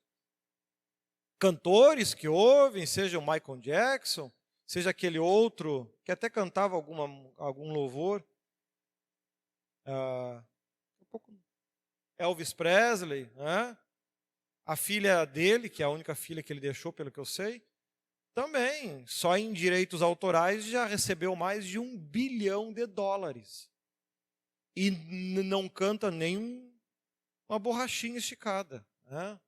cantores que ouvem, seja o Michael Jackson, seja aquele outro que até cantava algum louvor, Elvis Presley, né? A filha dele, que é a única filha que ele deixou, pelo que eu sei, também, só em direitos autorais, já recebeu mais de $1 bilhão. E não canta nem uma borrachinha esticada, né?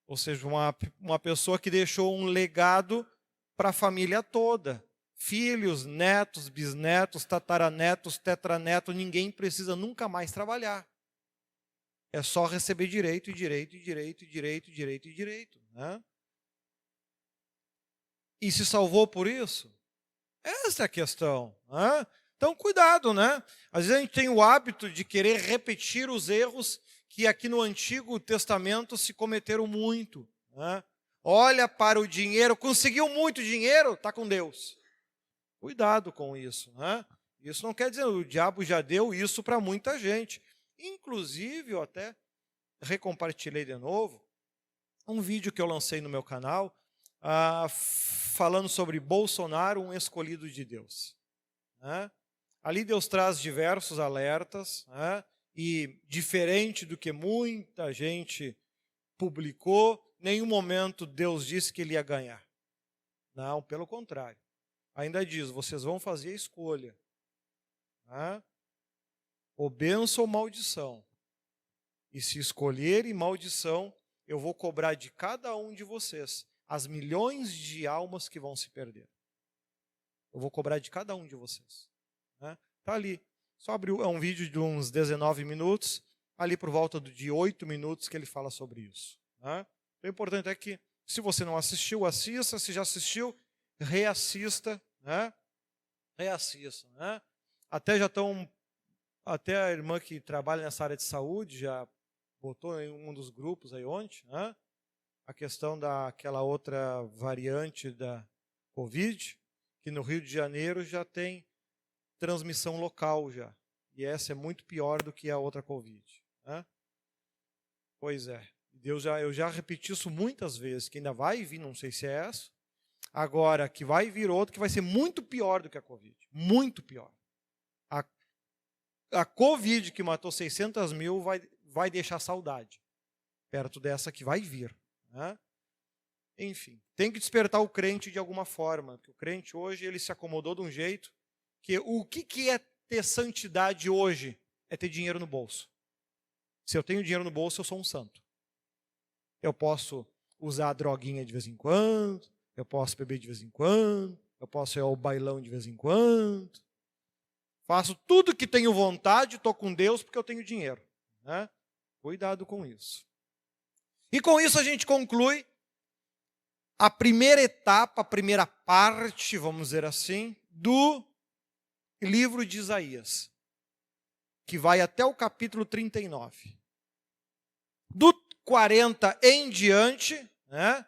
Ou seja, uma pessoa que deixou um legado para a família toda. Filhos, netos, bisnetos, tataranetos, tetranetos, ninguém precisa nunca mais trabalhar. É só receber direito, né? E se salvou por isso? Essa é a questão, né? Então, cuidado, né? Às vezes a gente tem o hábito de querer repetir os erros que aqui no Antigo Testamento se cometeram muito, né? Olha para o dinheiro, conseguiu muito dinheiro, está com Deus. Cuidado com isso, né? Isso não quer dizer, o diabo já deu isso para muita gente. Inclusive, eu até recompartilhei de novo um vídeo que eu lancei no meu canal, falando sobre Bolsonaro, um escolhido de Deus, né? Ali Deus traz diversos alertas, né? E diferente do que muita gente publicou, em nenhum momento Deus disse que ele ia ganhar. Não, pelo contrário. Ainda diz, vocês vão fazer a escolha, né? Ou bênção ou maldição. E se escolherem maldição, eu vou cobrar de cada um de vocês as milhões de almas que vão se perder. Eu vou cobrar de cada um de vocês. Está ali. Só abriu, é um vídeo de uns 19 minutos, ali por volta de 8 minutos que ele fala sobre isso, né? O importante é que, se você não assistiu, assista. Se já assistiu, reassista, né? Reassista, né? Até a irmã que trabalha nessa área de saúde já botou em um dos grupos aí ontem, né? A questão daquela outra variante da Covid, que no Rio de Janeiro já tem transmissão local já. E essa é muito pior do que a outra Covid, né? Pois é. Eu já repeti isso muitas vezes, que ainda vai vir, não sei se é essa, agora que vai vir outro que vai ser muito pior do que a Covid. Muito pior. A Covid que matou 600 mil vai deixar saudade, perto dessa que vai vir, né? Enfim, tem que despertar o crente de alguma forma, porque o crente hoje ele se acomodou de um jeito que o que é ter santidade hoje? É ter dinheiro no bolso. Se eu tenho dinheiro no bolso, eu sou um santo. Eu posso usar a droguinha de vez em quando, eu posso beber de vez em quando, eu posso ir ao bailão de vez em quando. Faço tudo que tenho vontade, estou com Deus porque eu tenho dinheiro, né? Cuidado com isso. E com isso a gente conclui a primeira etapa, a primeira parte, vamos dizer assim, do livro de Isaías, que vai até o capítulo 39. Do 40 em diante, né?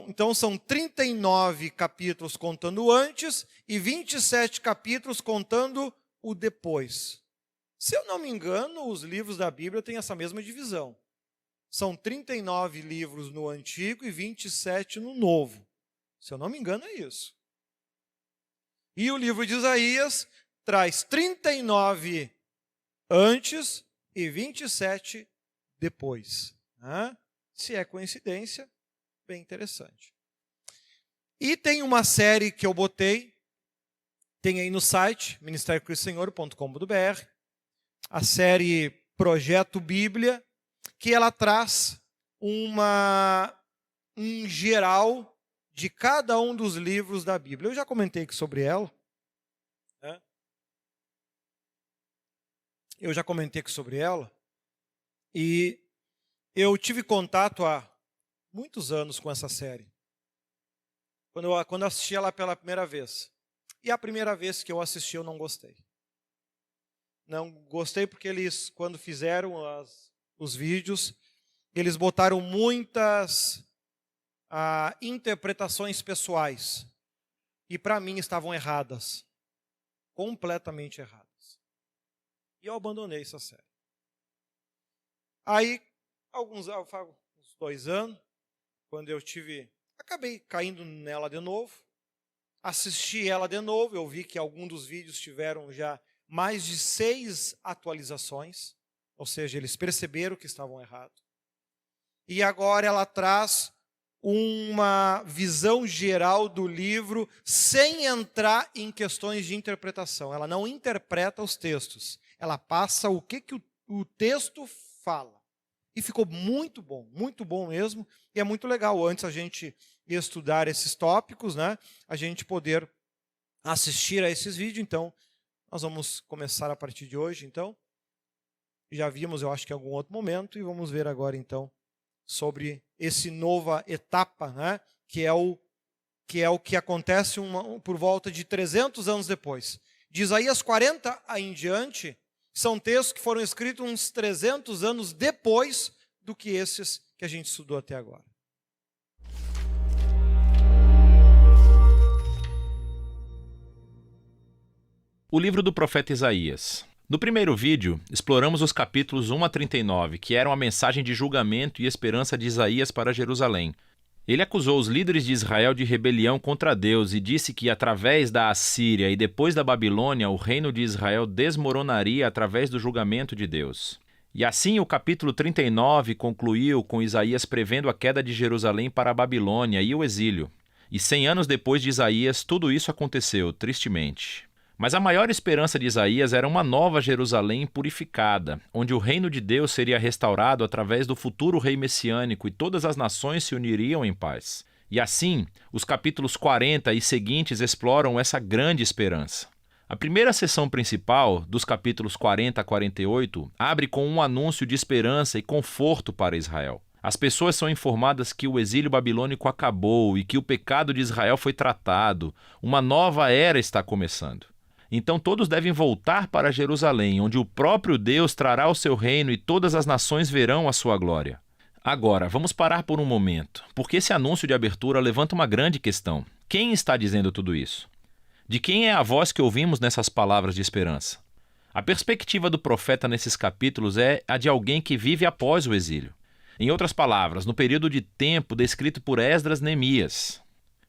Então são 39 capítulos contando o antes e 27 capítulos contando o depois. Se eu não me engano, os livros da Bíblia têm essa mesma divisão. São 39 livros no Antigo e 27 no Novo. Se eu não me engano, é isso. E o livro de Isaías traz 39 antes e 27 depois. Né? Se é coincidência, bem interessante. E tem uma série que eu botei, tem aí no site, ministériocristosenhor.com.br, a série Projeto Bíblia, que ela traz um geral de cada um dos livros da Bíblia. Eu já comentei aqui sobre ela. Né? E eu tive contato há muitos anos com essa série. Quando eu assisti ela pela primeira vez. E a primeira vez que eu assisti, eu não gostei. Não gostei porque eles, quando fizeram os vídeos, eles botaram muitas interpretações pessoais. E para mim estavam erradas. Completamente erradas. E eu abandonei essa série. Aí, uns 2 anos, quando eu acabei caindo nela de novo, assisti ela de novo, eu vi que alguns dos vídeos tiveram já mais de 6 atualizações, ou seja, eles perceberam que estavam errados. E agora ela traz uma visão geral do livro sem entrar em questões de interpretação. Ela não interpreta os textos, ela passa o que o texto fala. E ficou muito bom mesmo, e é muito legal antes a gente estudar esses tópicos, né? A gente poder assistir a esses vídeos. Então, nós vamos começar a partir de hoje, então. Já vimos, eu acho que em algum outro momento, e vamos ver agora, então, sobre essa nova etapa, né? Que é o que acontece por volta de 300 anos depois. De Isaías 40 em diante, são textos que foram escritos uns 300 anos depois do que esses que a gente estudou até agora. O livro do profeta Isaías. No primeiro vídeo, exploramos os capítulos 1 a 39, que eram a mensagem de julgamento e esperança de Isaías para Jerusalém. Ele acusou os líderes de Israel de rebelião contra Deus e disse que, através da Assíria e depois da Babilônia, o reino de Israel desmoronaria através do julgamento de Deus. E assim o capítulo 39 concluiu com Isaías prevendo a queda de Jerusalém para a Babilônia e o exílio. E 100 anos depois de Isaías, tudo isso aconteceu, tristemente. Mas a maior esperança de Isaías era uma nova Jerusalém purificada, onde o reino de Deus seria restaurado através do futuro rei messiânico e todas as nações se uniriam em paz. E assim, os capítulos 40 e seguintes exploram essa grande esperança. A primeira sessão principal, dos capítulos 40 a 48, abre com um anúncio de esperança e conforto para Israel. As pessoas são informadas que o exílio babilônico acabou e que o pecado de Israel foi tratado. Uma nova era está começando. Então todos devem voltar para Jerusalém, onde o próprio Deus trará o seu reino e todas as nações verão a sua glória. Agora, vamos parar por um momento, porque esse anúncio de abertura levanta uma grande questão. Quem está dizendo tudo isso? De quem é a voz que ouvimos nessas palavras de esperança? A perspectiva do profeta nesses capítulos é a de alguém que vive após o exílio. Em outras palavras, no período de tempo descrito por Esdras Neemias.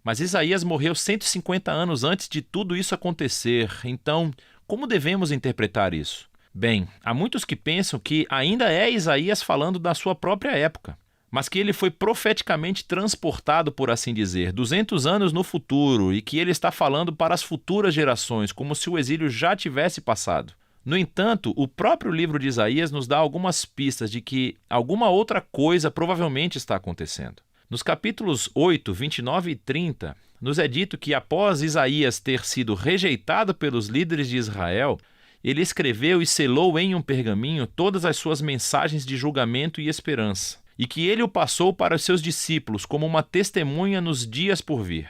Mas Isaías morreu 150 anos antes de tudo isso acontecer, então, como devemos interpretar isso? Bem, há muitos que pensam que ainda é Isaías falando da sua própria época, mas que ele foi profeticamente transportado, por assim dizer, 200 anos no futuro e que ele está falando para as futuras gerações, como se o exílio já tivesse passado. No entanto, o próprio livro de Isaías nos dá algumas pistas de que alguma outra coisa provavelmente está acontecendo. Nos capítulos 8, 29 e 30, nos é dito que após Isaías ter sido rejeitado pelos líderes de Israel, ele escreveu e selou em um pergaminho todas as suas mensagens de julgamento e esperança, e que ele o passou para os seus discípulos como uma testemunha nos dias por vir.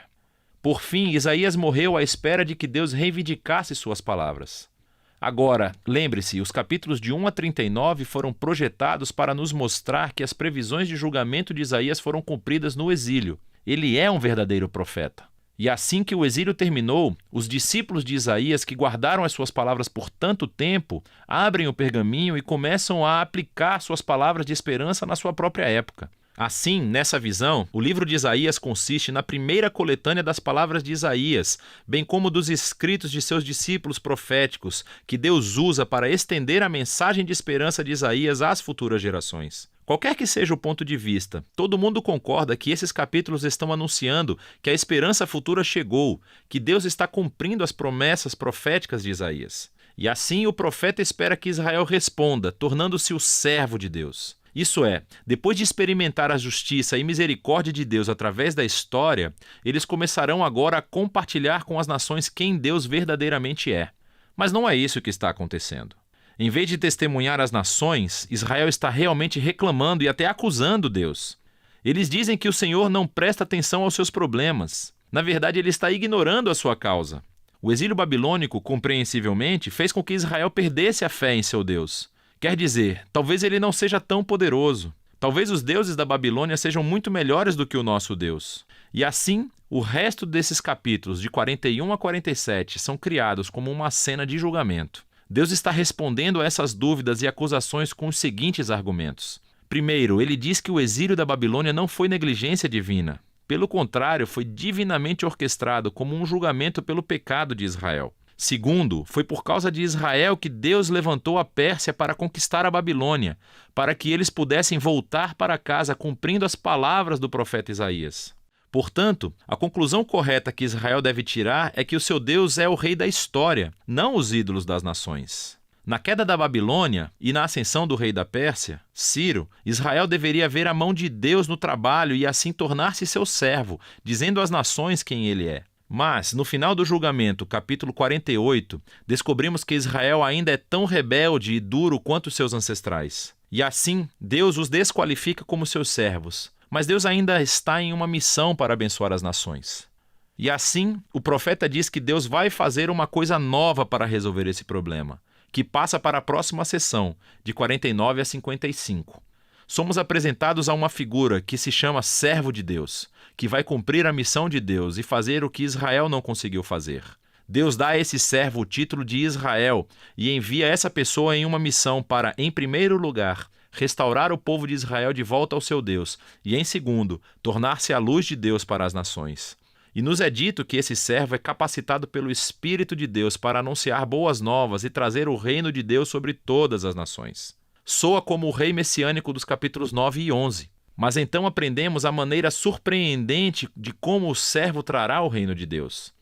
Por fim, Isaías morreu à espera de que Deus reivindicasse suas palavras. Agora, lembre-se, os capítulos de 1 a 39 foram projetados para nos mostrar que as previsões de julgamento de Isaías foram cumpridas no exílio. Ele é um verdadeiro profeta. E assim que o exílio terminou, os discípulos de Isaías, que guardaram as suas palavras por tanto tempo, abrem o pergaminho e começam a aplicar suas palavras de esperança na sua própria época. Assim, nessa visão, o livro de Isaías consiste na primeira coletânea das palavras de Isaías, bem como dos escritos de seus discípulos proféticos, que Deus usa para estender a mensagem de esperança de Isaías às futuras gerações. Qualquer que seja o ponto de vista, todo mundo concorda que esses capítulos estão anunciando que a esperança futura chegou, que Deus está cumprindo as promessas proféticas de Isaías. E assim o profeta espera que Israel responda, tornando-se o servo de Deus. Isso é, depois de experimentar a justiça e misericórdia de Deus através da história, eles começarão agora a compartilhar com as nações quem Deus verdadeiramente é. Mas não é isso que está acontecendo. Em vez de testemunhar às nações, Israel está realmente reclamando e até acusando Deus. Eles dizem que o Senhor não presta atenção aos seus problemas. Na verdade, ele está ignorando a sua causa. O exílio babilônico, compreensivelmente, fez com que Israel perdesse a fé em seu Deus. Quer dizer, talvez ele não seja tão poderoso. Talvez os deuses da Babilônia sejam muito melhores do que o nosso Deus. E assim, o resto desses capítulos, de 41 a 47, são criados como uma cena de julgamento. Deus está respondendo a essas dúvidas e acusações com os seguintes argumentos. Primeiro, ele diz que o exílio da Babilônia não foi negligência divina. Pelo contrário, foi divinamente orquestrado como um julgamento pelo pecado de Israel. Segundo, foi por causa de Israel que Deus levantou a Pérsia para conquistar a Babilônia, para que eles pudessem voltar para casa cumprindo as palavras do profeta Isaías. Portanto, a conclusão correta que Israel deve tirar é que o seu Deus é o rei da história, não os ídolos das nações. Na queda da Babilônia e na ascensão do rei da Pérsia, Ciro, Israel deveria ver a mão de Deus no trabalho e assim tornar-se seu servo, dizendo às nações quem ele é. Mas, no final do julgamento, capítulo 48, descobrimos que Israel ainda é tão rebelde e duro quanto seus ancestrais. E assim, Deus os desqualifica como seus servos. Mas Deus ainda está em uma missão para abençoar as nações. E assim, o profeta diz que Deus vai fazer uma coisa nova para resolver esse problema, que passa para a próxima sessão, de 49 a 55. Somos apresentados a uma figura que se chama servo de Deus, que vai cumprir a missão de Deus e fazer o que Israel não conseguiu fazer. Deus dá a esse servo o título de Israel e envia essa pessoa em uma missão para, em primeiro lugar, restaurar o povo de Israel de volta ao seu Deus e, em segundo, tornar-se a luz de Deus para as nações. E nos é dito que esse servo é capacitado pelo Espírito de Deus para anunciar boas novas e trazer o reino de Deus sobre todas as nações. Soa como o rei messiânico dos capítulos 9 e 11. Mas então aprendemos a maneira surpreendente de como o servo trará o reino de Deus.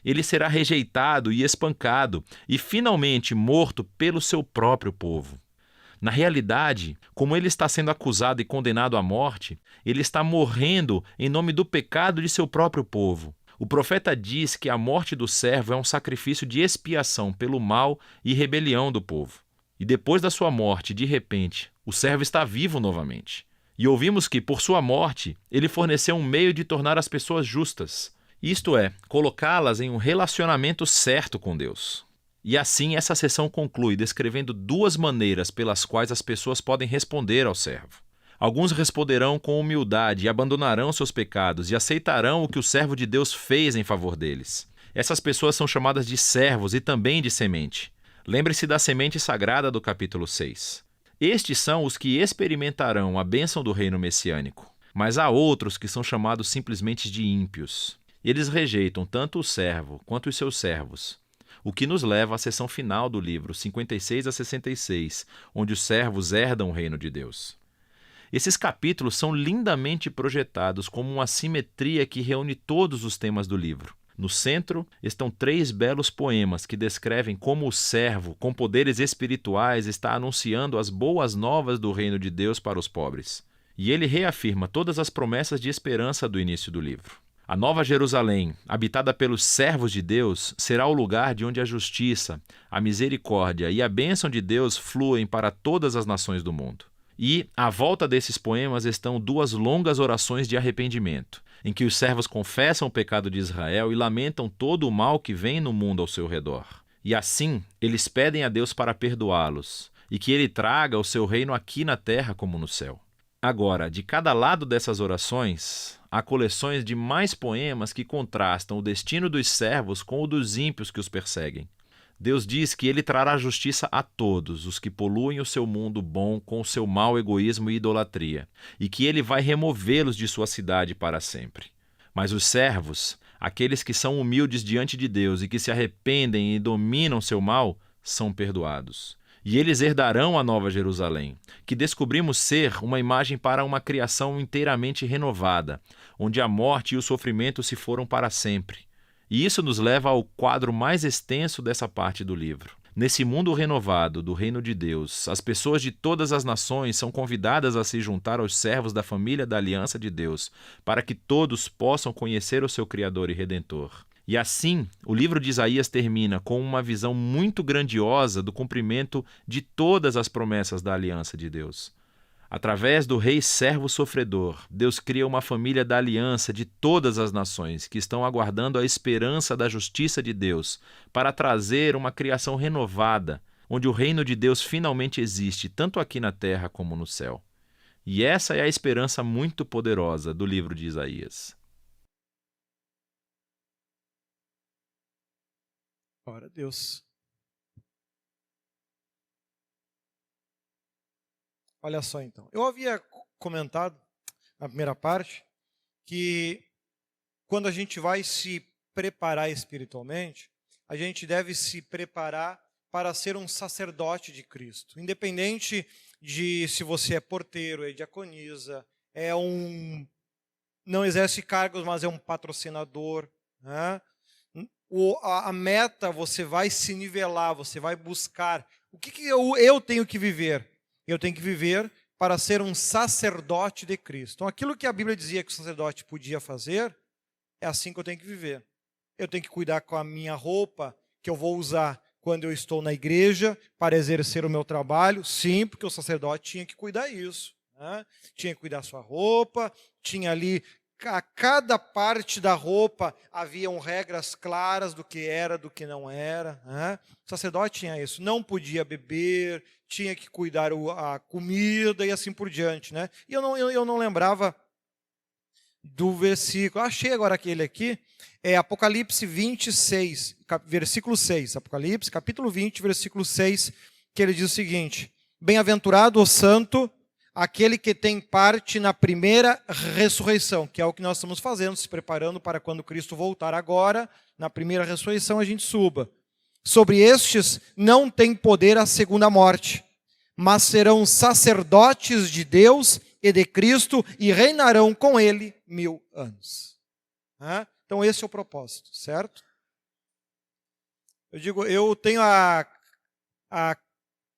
Ele será rejeitado e espancado e finalmente morto pelo seu próprio povo. Na realidade, como ele está sendo acusado e condenado à morte, ele está morrendo em nome do pecado de seu próprio povo. O profeta diz que a morte do servo é um sacrifício de expiação pelo mal e rebelião do povo. E depois da sua morte, de repente, o servo está vivo novamente. E ouvimos que, por sua morte, ele forneceu um meio de tornar as pessoas justas. Isto é, colocá-las em um relacionamento certo com Deus. E assim essa sessão conclui descrevendo duas maneiras pelas quais as pessoas podem responder ao servo. Alguns responderão com humildade e abandonarão seus pecados e aceitarão o que o servo de Deus fez em favor deles. Essas pessoas são chamadas de servos e também de semente. Lembre-se da semente sagrada do capítulo 6. Estes são os que experimentarão a bênção do reino messiânico. Mas há outros que são chamados simplesmente de ímpios. Eles rejeitam tanto o servo quanto os seus servos. O que nos leva à seção final do livro, 56 a 66, onde os servos herdam o reino de Deus. Esses capítulos são lindamente projetados como uma simetria que reúne todos os temas do livro. No centro estão 3 belos poemas que descrevem como o servo, com poderes espirituais, está anunciando as boas novas do reino de Deus para os pobres. E ele reafirma todas as promessas de esperança do início do livro. A Nova Jerusalém, habitada pelos servos de Deus, será o lugar de onde a justiça, a misericórdia e a bênção de Deus fluem para todas as nações do mundo. E, à volta desses poemas, estão 2 longas orações de arrependimento, em que os servos confessam o pecado de Israel e lamentam todo o mal que vem no mundo ao seu redor. E assim, eles pedem a Deus para perdoá-los, e que ele traga o seu reino aqui na terra como no céu. Agora, de cada lado dessas orações, há coleções de mais poemas que contrastam o destino dos servos com o dos ímpios que os perseguem. Deus diz que ele trará justiça a todos os que poluem o seu mundo bom com o seu mau egoísmo e idolatria, e que ele vai removê-los de sua cidade para sempre. Mas os servos, aqueles que são humildes diante de Deus e que se arrependem e dominam seu mal, são perdoados. E eles herdarão a Nova Jerusalém, que descobrimos ser uma imagem para uma criação inteiramente renovada, onde a morte e o sofrimento se foram para sempre. E isso nos leva ao quadro mais extenso dessa parte do livro. Nesse mundo renovado do reino de Deus, as pessoas de todas as nações são convidadas a se juntar aos servos da família da aliança de Deus, para que todos possam conhecer o seu Criador e Redentor. E assim, o livro de Isaías termina com uma visão muito grandiosa do cumprimento de todas as promessas da aliança de Deus. Através do rei servo sofredor, Deus cria uma família da aliança de todas as nações que estão aguardando a esperança da justiça de Deus para trazer uma criação renovada, onde o reino de Deus finalmente existe, tanto aqui na terra como no céu. E essa é a esperança muito poderosa do livro de Isaías. Glória a Deus. Olha só então, eu havia comentado na primeira parte que quando a gente vai se preparar espiritualmente, a gente deve se preparar para ser um sacerdote de Cristo, independente de se você é porteiro, é diaconisa, não exerce cargos, mas é um patrocinador, né? A meta, você vai se nivelar, você vai buscar. O que eu tenho que viver? Eu tenho que viver para ser um sacerdote de Cristo. Então, aquilo que a Bíblia dizia que o sacerdote podia fazer, é assim que eu tenho que viver. Eu tenho que cuidar com a minha roupa, que eu vou usar quando eu estou na igreja, para exercer o meu trabalho. Sim, porque o sacerdote tinha que cuidar isso, né? Tinha que cuidar da sua roupa, tinha ali, a cada parte da roupa haviam regras claras do que era, do que não era, né? O sacerdote tinha isso, não podia beber, tinha que cuidar a comida e assim por diante, né? E eu não lembrava do versículo, achei agora aquele aqui, é Apocalipse 26, versículo 6, Apocalipse, capítulo 20, versículo 6, que ele diz o seguinte: bem-aventurado o santo, aquele que tem parte na primeira ressurreição, que é o que nós estamos fazendo, se preparando para quando Cristo voltar agora, na primeira ressurreição a gente suba. Sobre estes não tem poder a segunda morte, mas serão sacerdotes de Deus e de Cristo e reinarão com ele 1000 anos. Então esse é o propósito, certo? Eu tenho a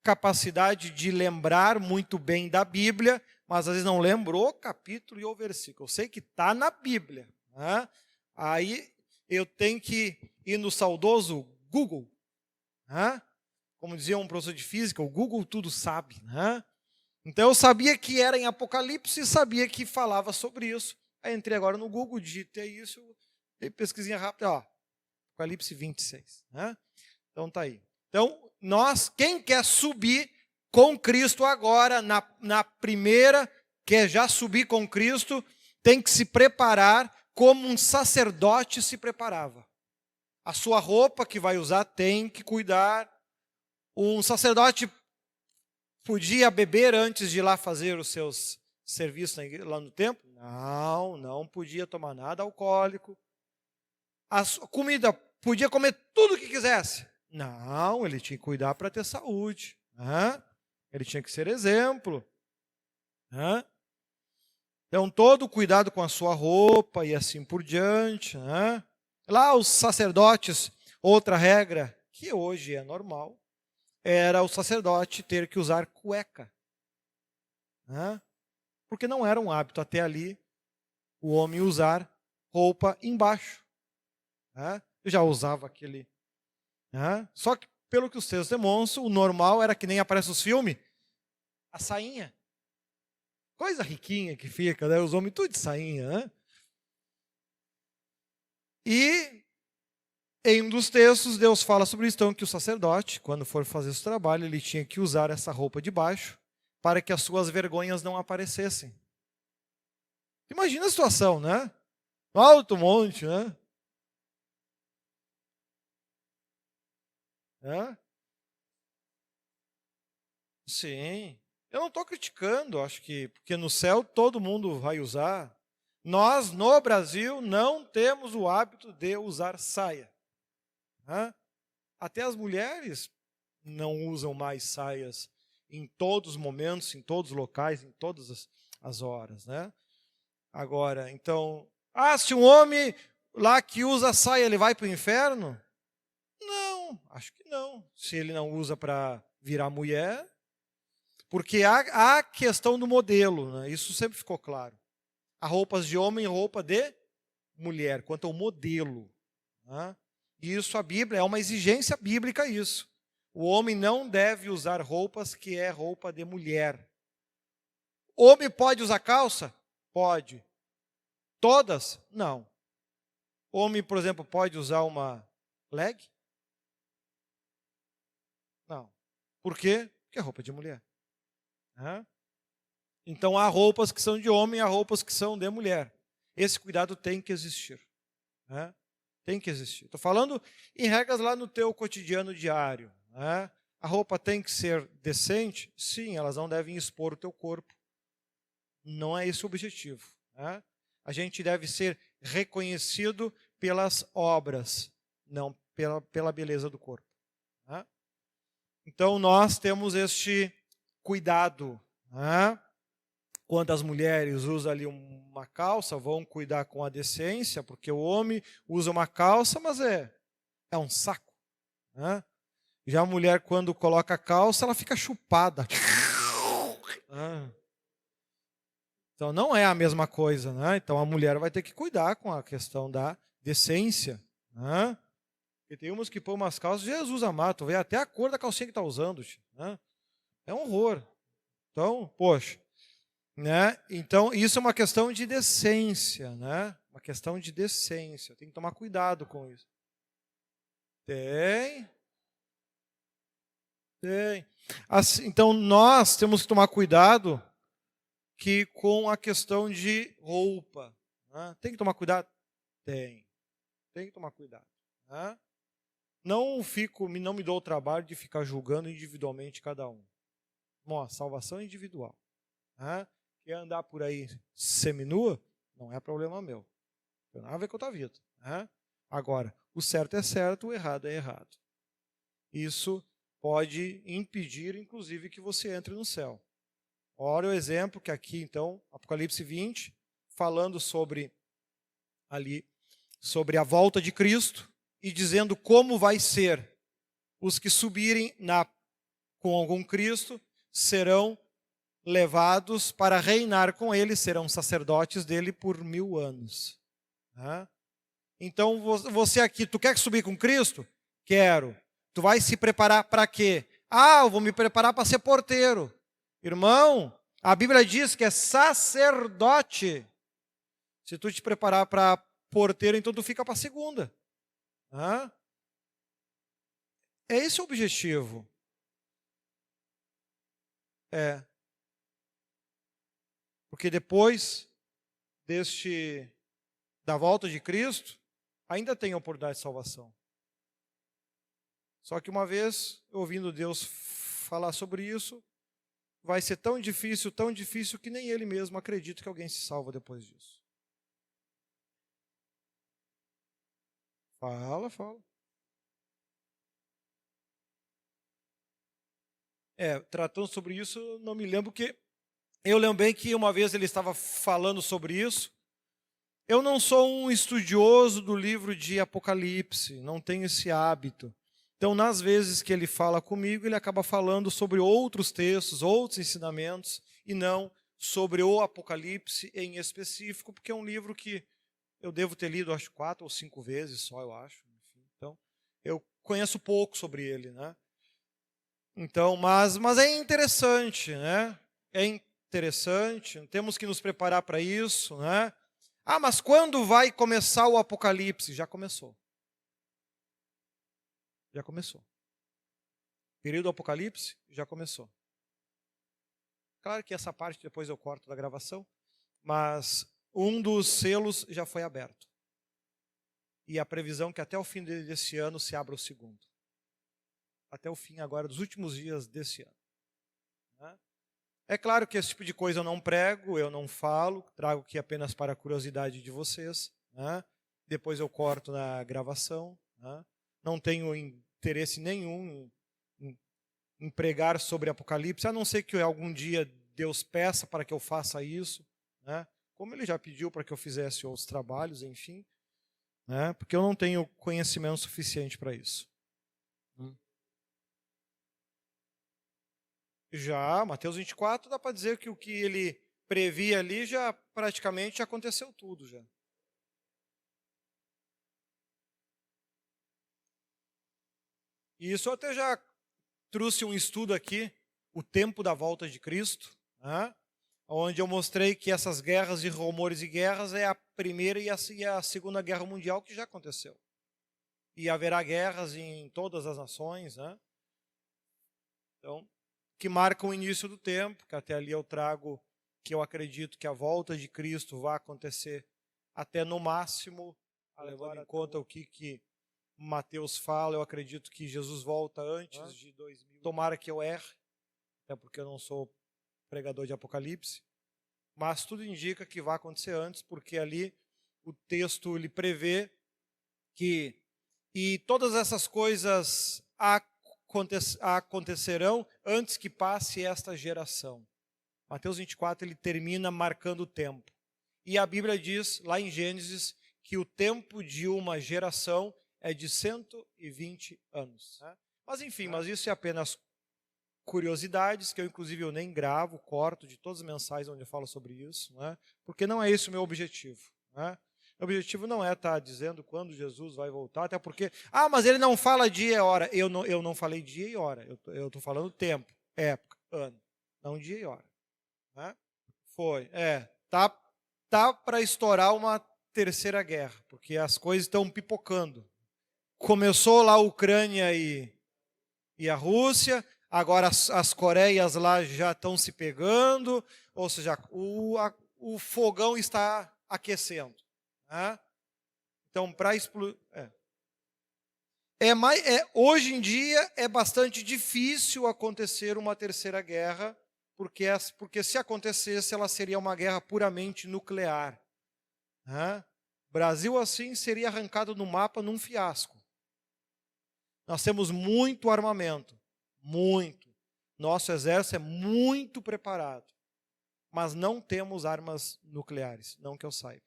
capacidade de lembrar muito bem da Bíblia, mas às vezes não lembro o capítulo e o versículo. Eu sei que está na Bíblia, né? Aí eu tenho que ir no saudoso Google, né? Como dizia um professor de física, o Google tudo sabe, né? Então eu sabia que era em Apocalipse e sabia que falava sobre isso. Aí entrei agora no Google, digitei isso, dei pesquisinha rápida, ó, Apocalipse 26, né? Então tá aí. Então, quem quer subir com Cristo agora, na primeira, quer já subir com Cristo, tem que se preparar como um sacerdote se preparava. A sua roupa que vai usar tem que cuidar. Um sacerdote podia beber antes de ir lá fazer os seus serviços lá no templo? Não podia tomar nada alcoólico. A comida, podia comer tudo o que quisesse? Não, ele tinha que cuidar para ter saúde. Ele tinha que ser exemplo. Então, todo cuidado com a sua roupa e assim por diante. Lá os sacerdotes, outra regra, que hoje é normal, era o sacerdote ter que usar cueca. Porque não era um hábito até ali o homem usar roupa embaixo. Eu já usava aquele... Só que, pelo que os textos demonstram, o normal era que nem aparece nos filmes, a sainha. Coisa riquinha que fica, né? Os homens tudo de sainha, né? E em um dos textos, Deus fala sobre isso, então, que o sacerdote, quando for fazer esse trabalho, ele tinha que usar essa roupa de baixo para que as suas vergonhas não aparecessem. Imagina a situação, né? No alto monte, né? Hã? Sim. Eu não estou criticando, acho que porque no céu todo mundo vai usar. Nós, no Brasil, não temos o hábito de usar saia. Hã? Até as mulheres não usam mais saias em todos os momentos, em todos os locais, em todas as horas, né? Agora, então, se um homem lá que usa saia, ele vai para o inferno? Não, acho que não. Se ele não usa para virar mulher, porque há a questão do modelo, né? Isso sempre ficou claro. Há roupas de homem e roupa de mulher, quanto ao modelo. Né? Isso a Bíblia, é uma exigência bíblica isso. O homem não deve usar roupas que é roupa de mulher. Homem pode usar calça? Pode. Todas? Não. Homem, por exemplo, pode usar uma leg? Não. Por quê? Porque é roupa de mulher. Então há roupas que são de homem, há roupas que são de mulher. Esse cuidado tem que existir. Tem que existir. Estou falando em regras lá no teu cotidiano diário. A roupa tem que ser decente? Sim, elas não devem expor o teu corpo. Não é esse o objetivo. A gente deve ser reconhecido pelas obras, não pela beleza do corpo. Então nós temos este cuidado. Quando as mulheres usam ali uma calça, vão cuidar com a decência, porque o homem usa uma calça, mas é um saco. Já a mulher, quando coloca a calça, ela fica chupada. Então não é a mesma coisa. Então a mulher vai ter que cuidar com a questão da decência. Porque tem umas que põem umas calças, Jesus amado, vê até a cor da calcinha que está usando. É um horror. Então, poxa. Então, isso é uma questão de decência. Uma questão de decência. Tem que tomar cuidado com isso. Tem. Assim, então, nós temos que tomar cuidado com a questão de roupa. Tem que tomar cuidado? Tem que tomar cuidado. Não me dou o trabalho de ficar julgando individualmente cada um. Salvação é individual. Quer andar por aí seminua? Não é problema meu. Não tem nada a ver com a tua vida. Agora, o certo é certo, o errado é errado. Isso pode impedir, inclusive, que você entre no céu. Olha o exemplo que aqui, então, Apocalipse 20, falando sobre a volta de Cristo e dizendo como vai ser. Os que subirem com algum Cristo serão levados para reinar com ele, serão sacerdotes dele por 1000 anos. Então, você aqui, tu quer subir com Cristo? Quero. Tu vai se preparar para quê? Eu vou me preparar para ser porteiro. Irmão, a Bíblia diz que é sacerdote. Se tu te preparar para porteiro, então tu fica para a segunda. É esse o objetivo. Porque depois da volta de Cristo, ainda tem a oportunidade de salvação. Só que uma vez, ouvindo Deus falar sobre isso, vai ser tão difícil que nem ele mesmo acredita que alguém se salva depois disso. Fala. Tratando sobre isso, não me lembro que... Eu lembrei que uma vez ele estava falando sobre isso. Eu não sou um estudioso do livro de Apocalipse, não tenho esse hábito. Então, nas vezes que ele fala comigo, ele acaba falando sobre outros textos, outros ensinamentos, e não sobre o Apocalipse em específico, porque é um livro que eu devo ter lido, acho, 4 ou 5 vezes só, eu acho. Então, eu conheço pouco sobre ele, Então, mas é interessante, É interessante, temos que nos preparar para isso, mas quando vai começar o Apocalipse? Já começou. O período do Apocalipse já começou. Claro que essa parte depois eu corto da gravação, mas um dos selos já foi aberto. E a previsão é que até o fim desse ano se abra o segundo. até o fim agora dos últimos dias desse ano. Né? É claro que esse tipo de coisa eu não prego, eu não falo, trago aqui apenas para a curiosidade de vocês. Né? Depois eu corto na gravação. Né? Não tenho interesse nenhum em pregar sobre Apocalipse, a não ser que algum dia Deus peça para que eu faça isso, né? Como Ele já pediu para que eu fizesse outros trabalhos, enfim, né? Porque eu não tenho conhecimento suficiente para isso. Já, Mateus 24, dá para dizer que o que ele previa ali já praticamente aconteceu tudo já. E isso eu até já trouxe um estudo aqui, o tempo da volta de Cristo, né? Onde eu mostrei que essas guerras de rumores e guerras é a primeira e a segunda guerra mundial que já aconteceu. E haverá guerras em todas as nações, né? Então, que marcam o início do tempo, que até ali eu trago que eu acredito que a volta de Cristo vai acontecer até no máximo, levando em conta o que Mateus fala, eu acredito que Jesus volta antes de 2000. Tomara que eu erre, até porque eu não sou pregador de Apocalipse, mas tudo indica que vai acontecer antes, porque ali o texto ele prevê que e todas essas coisas acontecerão antes que passe esta geração. Mateus 24 ele termina marcando o tempo. E a Bíblia diz, lá em Gênesis, que o tempo de uma geração é de 120 anos. Né? Mas enfim, mas isso é apenas curiosidades, que eu inclusive eu nem gravo, corto de todas as mensagens onde eu falo sobre isso, né? Porque não é esse o meu objetivo. Né? O objetivo não é estar dizendo quando Jesus vai voltar, até porque, mas ele não fala dia e hora. Eu não falei dia e hora, eu estou falando tempo, época, ano, não dia e hora. Né? Tá para estourar uma terceira guerra, porque as coisas estão pipocando. Começou lá a Ucrânia e a Rússia, agora as Coreias lá já estão se pegando, ou seja, o fogão está aquecendo. Né? Então, para explodir... hoje em dia é bastante difícil acontecer uma terceira guerra, porque se acontecesse, ela seria uma guerra puramente nuclear. Né? Brasil, assim, seria arrancado no mapa num fiasco. Nós temos muito armamento, muito. Nosso exército é muito preparado, mas não temos armas nucleares, não que eu saiba.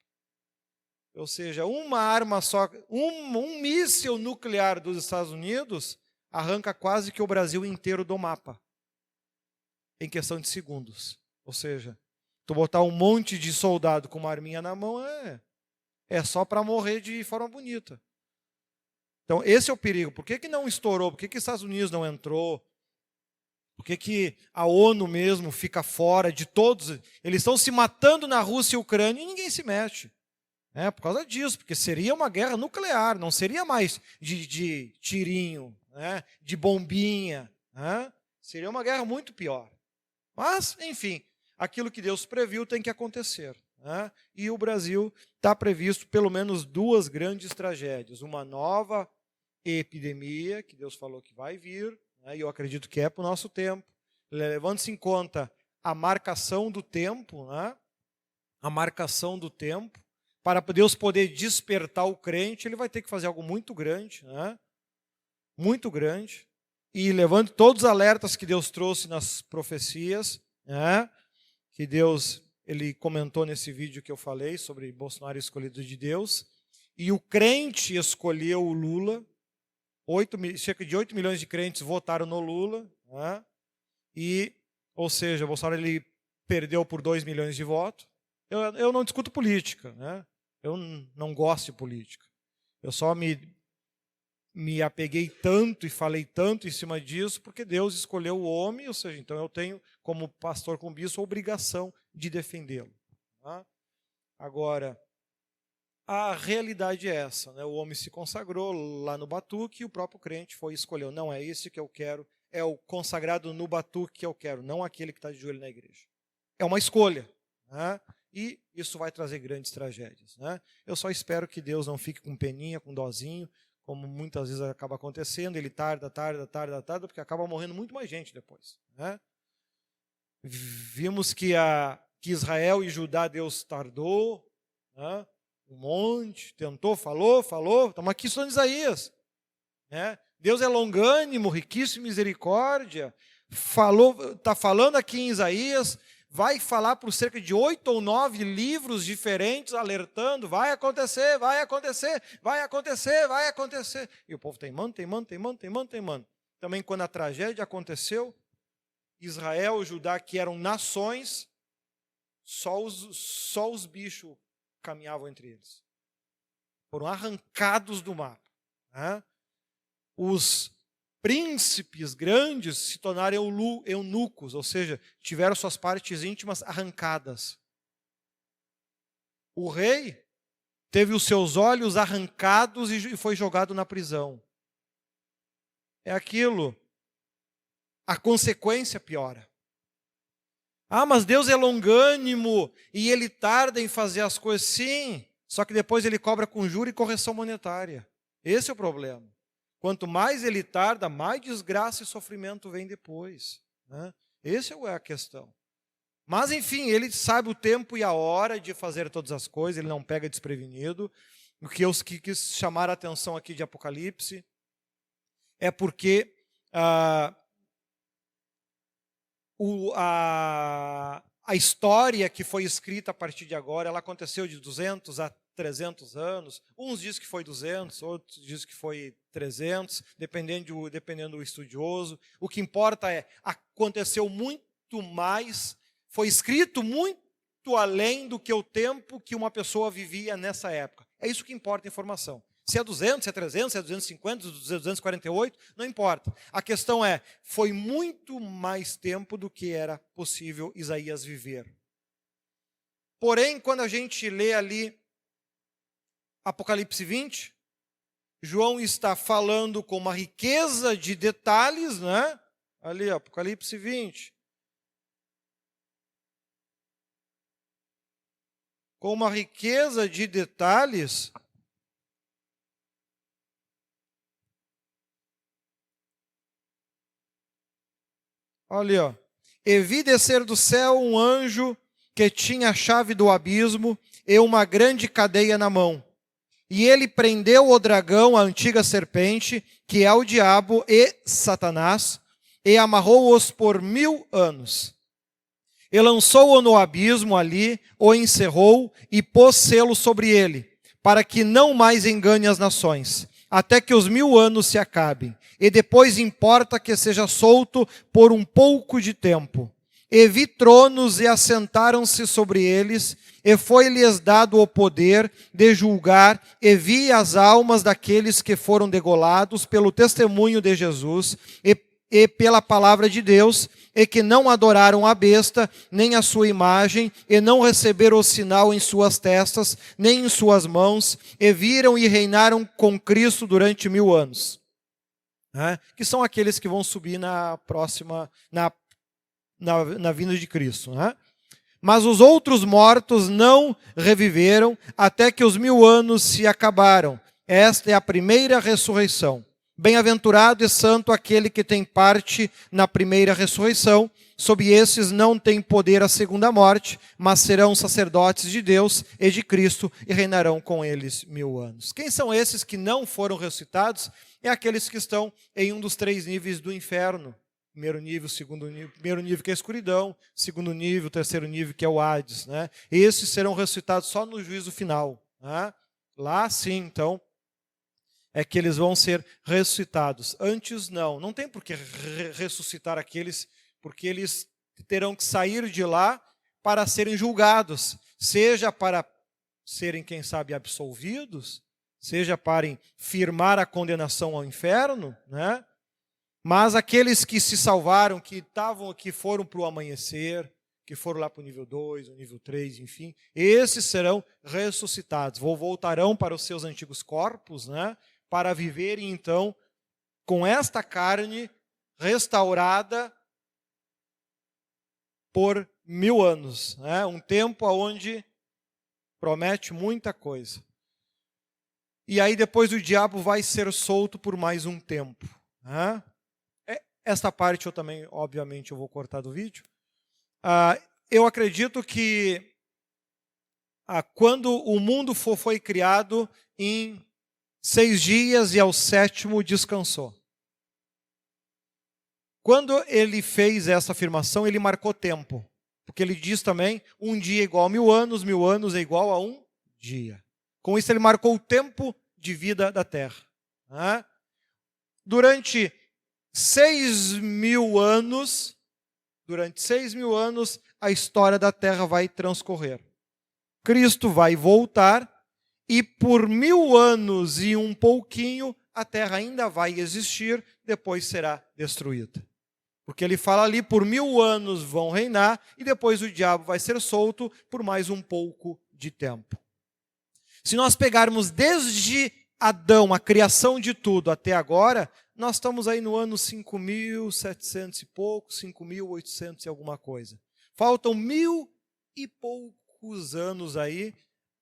Ou seja, uma arma só, um míssil nuclear dos Estados Unidos arranca quase que o Brasil inteiro do mapa, em questão de segundos. Ou seja, tu botar um monte de soldado com uma arminha na mão é só para morrer de forma bonita. Então, esse é o perigo. Por que não estourou? Por que os Estados Unidos não entrou? Por que a ONU mesmo fica fora de todos? Eles estão se matando na Rússia e Ucrânia e ninguém se mexe. Por causa disso, porque seria uma guerra nuclear, não seria mais de tirinho, né? De bombinha. Né? Seria uma guerra muito pior. Mas, enfim, aquilo que Deus previu tem que acontecer. Né? E o Brasil está previsto pelo menos 2 grandes tragédias. Uma nova epidemia, que Deus falou que vai vir, né? E eu acredito que é para o nosso tempo. Levando-se em conta a marcação do tempo, né? A marcação do tempo, para Deus poder despertar o crente, ele vai ter que fazer algo muito grande, né? Muito grande. E levando todos os alertas que Deus trouxe nas profecias, né? Que Deus... Ele comentou nesse vídeo que eu falei sobre Bolsonaro escolhido de Deus. E o crente escolheu o Lula. Cerca de 8 milhões de crentes votaram no Lula. Né? Ou seja, Bolsonaro ele perdeu por 2 milhões de votos. Eu não discuto política. Né? Eu não gosto de política. Eu só me apeguei tanto e falei tanto em cima disso porque Deus escolheu o homem, ou seja, então eu tenho, como pastor, como bispo, a obrigação de defendê-lo. Tá? Agora, a realidade é essa, né? O homem se consagrou lá no batuque e o próprio crente foi e escolheu. Não é esse que eu quero, é o consagrado no batuque que eu quero, não aquele que está de joelho na igreja. É uma escolha. Né? E isso vai trazer grandes tragédias. Né? Eu só espero que Deus não fique com peninha, com dozinho, como muitas vezes acaba acontecendo, ele tarda, porque acaba morrendo muito mais gente depois, né? Vimos que Israel e Judá, Deus tardou, né? Um monte, tentou, falou, estamos aqui estudando Isaías, né? Deus é longânimo, riquíssimo em misericórdia, está falando aqui em Isaías, vai falar por cerca de 8 ou 9 livros diferentes, alertando, vai acontecer, vai acontecer, vai acontecer, vai acontecer. E o povo teimando. Também quando a tragédia aconteceu, Israel e Judá, que eram nações, só os bichos caminhavam entre eles. Foram arrancados do mapa, né? Os príncipes grandes se tornaram eunucos, ou seja, tiveram suas partes íntimas arrancadas. O rei teve os seus olhos arrancados e foi jogado na prisão. É aquilo. A consequência piora. Mas Deus é longânimo e Ele tarda em fazer as coisas. Sim, só que depois Ele cobra com juros e correção monetária. Esse é o problema. Quanto mais Ele tarda, mais desgraça e sofrimento vem depois, né? Essa é a questão. Mas, enfim, Ele sabe o tempo e a hora de fazer todas as coisas, Ele não pega desprevenido. O que eu quis chamar a atenção aqui de Apocalipse é porque a história que foi escrita a partir de agora, ela aconteceu de 200 a 300 anos. Uns dizem que foi 200, outros dizem que foi 300, dependendo do estudioso. O que importa é, aconteceu muito mais, foi escrito muito além do que o tempo que uma pessoa vivia nessa época. É isso que importa a informação. Se é 200, se é 300, se é 250, se é 248, não importa. A questão é, foi muito mais tempo do que era possível Isaías viver. Porém, quando a gente lê ali Apocalipse 20, João está falando com uma riqueza de detalhes, né? Ali, Apocalipse 20. Com uma riqueza de detalhes. Olha, ó. E vi descer do céu um anjo que tinha a chave do abismo e uma grande cadeia na mão. E ele prendeu o dragão, a antiga serpente, que é o diabo e Satanás, e amarrou-os por 1000 anos. E lançou-o no abismo ali, o encerrou e pôs selo sobre ele, para que não mais engane as nações, até que os 1000 anos se acabem. E depois importa que seja solto por um pouco de tempo. E vi tronos e assentaram-se sobre eles, e foi-lhes dado o poder de julgar, e vi as almas daqueles que foram degolados pelo testemunho de Jesus e pela palavra de Deus, e que não adoraram a besta, nem a sua imagem, e não receberam o sinal em suas testas, nem em suas mãos, e viram e reinaram com Cristo durante 1000 anos. Que são aqueles que vão subir na próxima, na vinda de Cristo. Mas os outros mortos não reviveram até que os 1000 anos se acabaram. Esta é a primeira ressurreição. Bem-aventurado e santo aquele que tem parte na primeira ressurreição. Sob esses não tem poder a segunda morte, mas serão sacerdotes de Deus e de Cristo e reinarão com eles 1000 anos. Quem são esses que não foram ressuscitados? É aqueles que estão em um dos 3 níveis do inferno. Primeiro nível, segundo nível. Primeiro nível que é a escuridão, segundo nível, terceiro nível que é o Hades, né? Esses serão ressuscitados só no juízo final, né? Lá sim, então, é que eles vão ser ressuscitados. Antes não tem por que ressuscitar aqueles, porque eles terão que sair de lá para serem julgados, seja para serem, quem sabe, absolvidos, seja para firmar a condenação ao inferno, né? Mas aqueles que se salvaram, que foram para o amanhecer, que foram lá para o nível 2, o nível 3, enfim, esses serão ressuscitados, voltarão para os seus antigos corpos, né? Para viverem então com esta carne restaurada por 1000 anos, né? Um tempo onde promete muita coisa. E aí depois o diabo vai ser solto por mais um tempo. Né? Esta parte eu também, obviamente, eu vou cortar do vídeo. Eu acredito que quando o mundo foi criado, em 6 dias e ao 7º descansou. Quando ele fez essa afirmação, ele marcou tempo. Porque ele diz também, um dia é igual a 1000 anos é igual a um dia. Com isso ele marcou o tempo de vida da Terra. Né? Durante 6.000 anos, a história da Terra vai transcorrer. Cristo vai voltar e por 1000 anos e um pouquinho, a Terra ainda vai existir, depois será destruída. Porque ele fala ali, por 1000 anos vão reinar e depois o diabo vai ser solto por mais um pouco de tempo. Se nós pegarmos desde Adão, a criação de tudo, até agora, nós estamos aí no ano 5.700 e pouco, 5.800 e alguma coisa. Faltam 1000 e poucos anos aí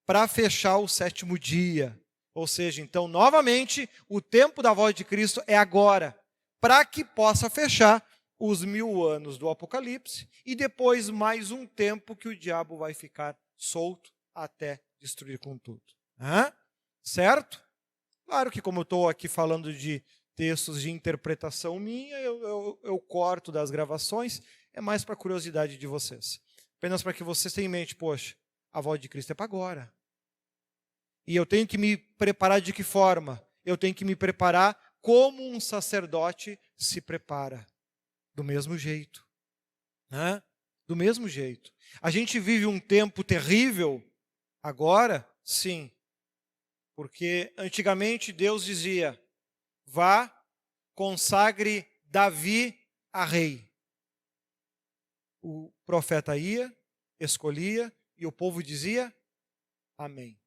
para fechar o 7º dia. Ou seja, então, novamente, o tempo da volta de Cristo é agora, para que possa fechar os 1000 anos do Apocalipse e depois mais um tempo que o diabo vai ficar solto até destruir com tudo. Certo? Claro que como eu estou aqui falando de textos de interpretação minha, eu corto das gravações, é mais para curiosidade de vocês. Apenas para que vocês tenham em mente, poxa, a volta de Cristo é para agora. E eu tenho que me preparar de que forma? Eu tenho que me preparar como um sacerdote se prepara. Do mesmo jeito. Né? Do mesmo jeito. A gente vive um tempo terrível agora, sim. Porque antigamente Deus dizia, vá, consagre Davi a rei. O profeta ia, escolhia, e o povo dizia, amém.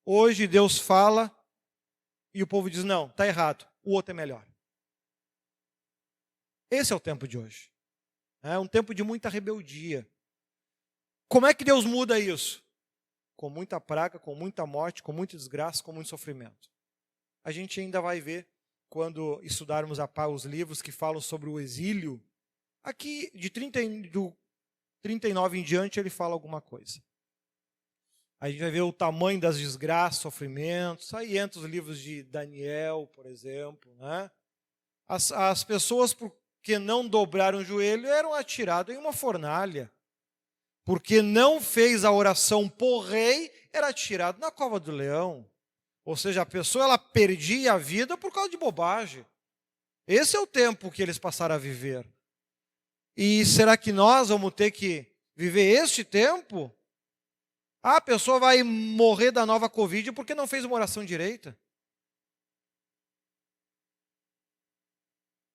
Hoje Deus fala, e o povo diz, não, está errado, o outro é melhor. Esse é o tempo de hoje. É um tempo de muita rebeldia. Como é que Deus muda isso? Com muita praga, com muita morte, com muita desgraça, com muito sofrimento. A gente ainda vai ver, quando estudarmos os livros que falam sobre o exílio, aqui do 39 em diante ele fala alguma coisa. A gente vai ver o tamanho das desgraças, sofrimentos, aí entra os livros de Daniel, por exemplo. Né? As pessoas, porque não dobraram o joelho, eram atiradas em uma fornalha. Porque não fez a oração por rei, era atirado na cova do leão. Ou seja, a pessoa ela perdia a vida por causa de bobagem. Esse é o tempo que eles passaram a viver. E será que nós vamos ter que viver este tempo? A pessoa vai morrer da nova Covid porque não fez uma oração direita.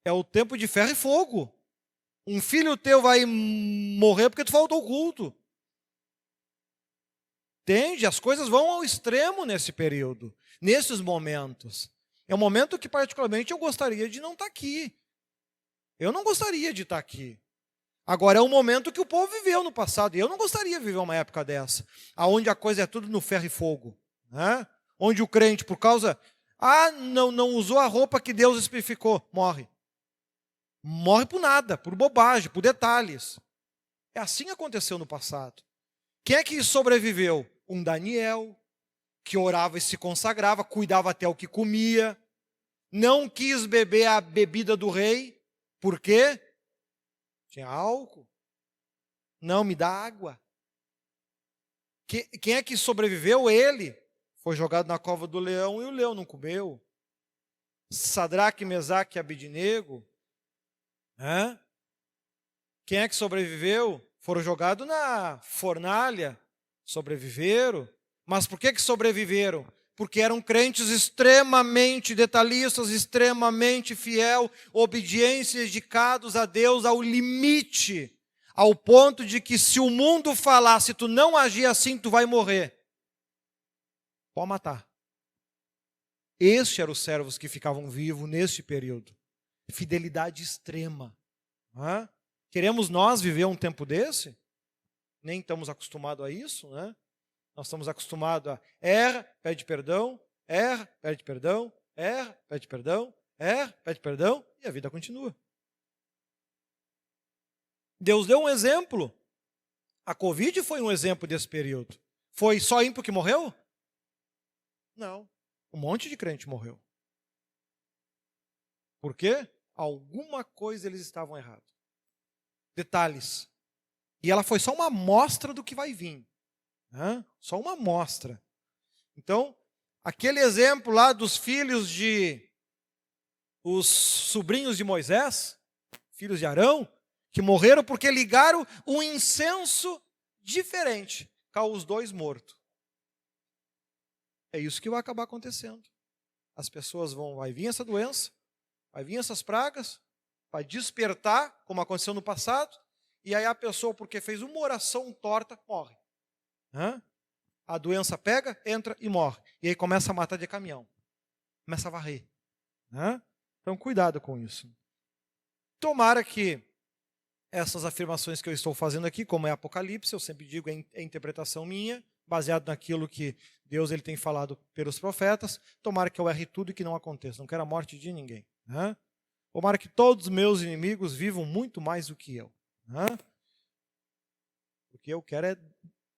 É o tempo de ferro e fogo. Um filho teu vai morrer porque tu faltou o culto. Entende? As coisas vão ao extremo nesse período, nesses momentos. É um momento que particularmente eu gostaria de não estar aqui. Eu não gostaria de estar aqui. Agora é um momento que o povo viveu no passado, e eu não gostaria de viver uma época dessa, onde a coisa é tudo no ferro e fogo. Né? Onde o crente, por causa... não usou a roupa que Deus especificou, morre. Morre por nada, por bobagem, por detalhes. É assim que aconteceu no passado. Quem é que sobreviveu? Um Daniel, que orava e se consagrava, cuidava até o que comia, não quis beber a bebida do rei. Por quê? Tinha álcool. Não, me dá água. Quem é que sobreviveu? Ele. Foi jogado na cova do leão e o leão não comeu. Sadraque, Mesaque e Abednego. Quem é que sobreviveu? Foram jogados na fornalha. Sobreviveram. Mas por que sobreviveram? Porque eram crentes extremamente detalhistas, extremamente fiel, obedientes, dedicados a Deus ao limite, ao ponto de que se o mundo falar, se tu não agir assim, tu vai morrer. Pode matar. Estes eram os servos que ficavam vivos neste período. Fidelidade extrema. Queremos nós viver um tempo desse? Nem estamos acostumados a isso, né? Nós estamos acostumados a erra, pede perdão, erra, pede perdão, erra, pede perdão, erra, pede perdão, e a vida continua. Deus deu um exemplo. A Covid foi um exemplo desse período. Foi só ímpio que morreu? Não. Um monte de crente morreu. Por quê? Alguma coisa eles estavam errados. Detalhes. E ela foi só uma amostra do que vai vir. Né? Só uma amostra. Então, aquele exemplo lá dos filhos os sobrinhos de Moisés, filhos de Arão, que morreram porque ligaram um incenso diferente, com os dois mortos. É isso que vai acabar acontecendo. As pessoas vai vir essa doença, vai vir essas pragas, vai despertar, como aconteceu no passado, e aí a pessoa, porque fez uma oração torta, morre. A doença pega, entra e morre. E aí começa a matar de caminhão. Começa a varrer. Então, cuidado com isso. Tomara que essas afirmações que eu estou fazendo aqui, como é Apocalipse, eu sempre digo, é interpretação minha, baseado naquilo que Deus ele tem falado pelos profetas. Tomara que eu erre tudo e que não aconteça. Não quero a morte de ninguém. Tomara que todos os meus inimigos vivam muito mais do que eu. Porque eu quero é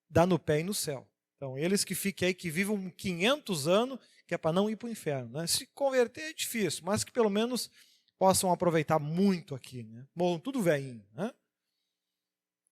dar no pé e no céu. Então, eles que fiquem aí, que vivam 500 anos, que é para não ir para o inferno. Se converter é difícil, mas que pelo menos possam aproveitar muito aqui. Morram tudo velhinho.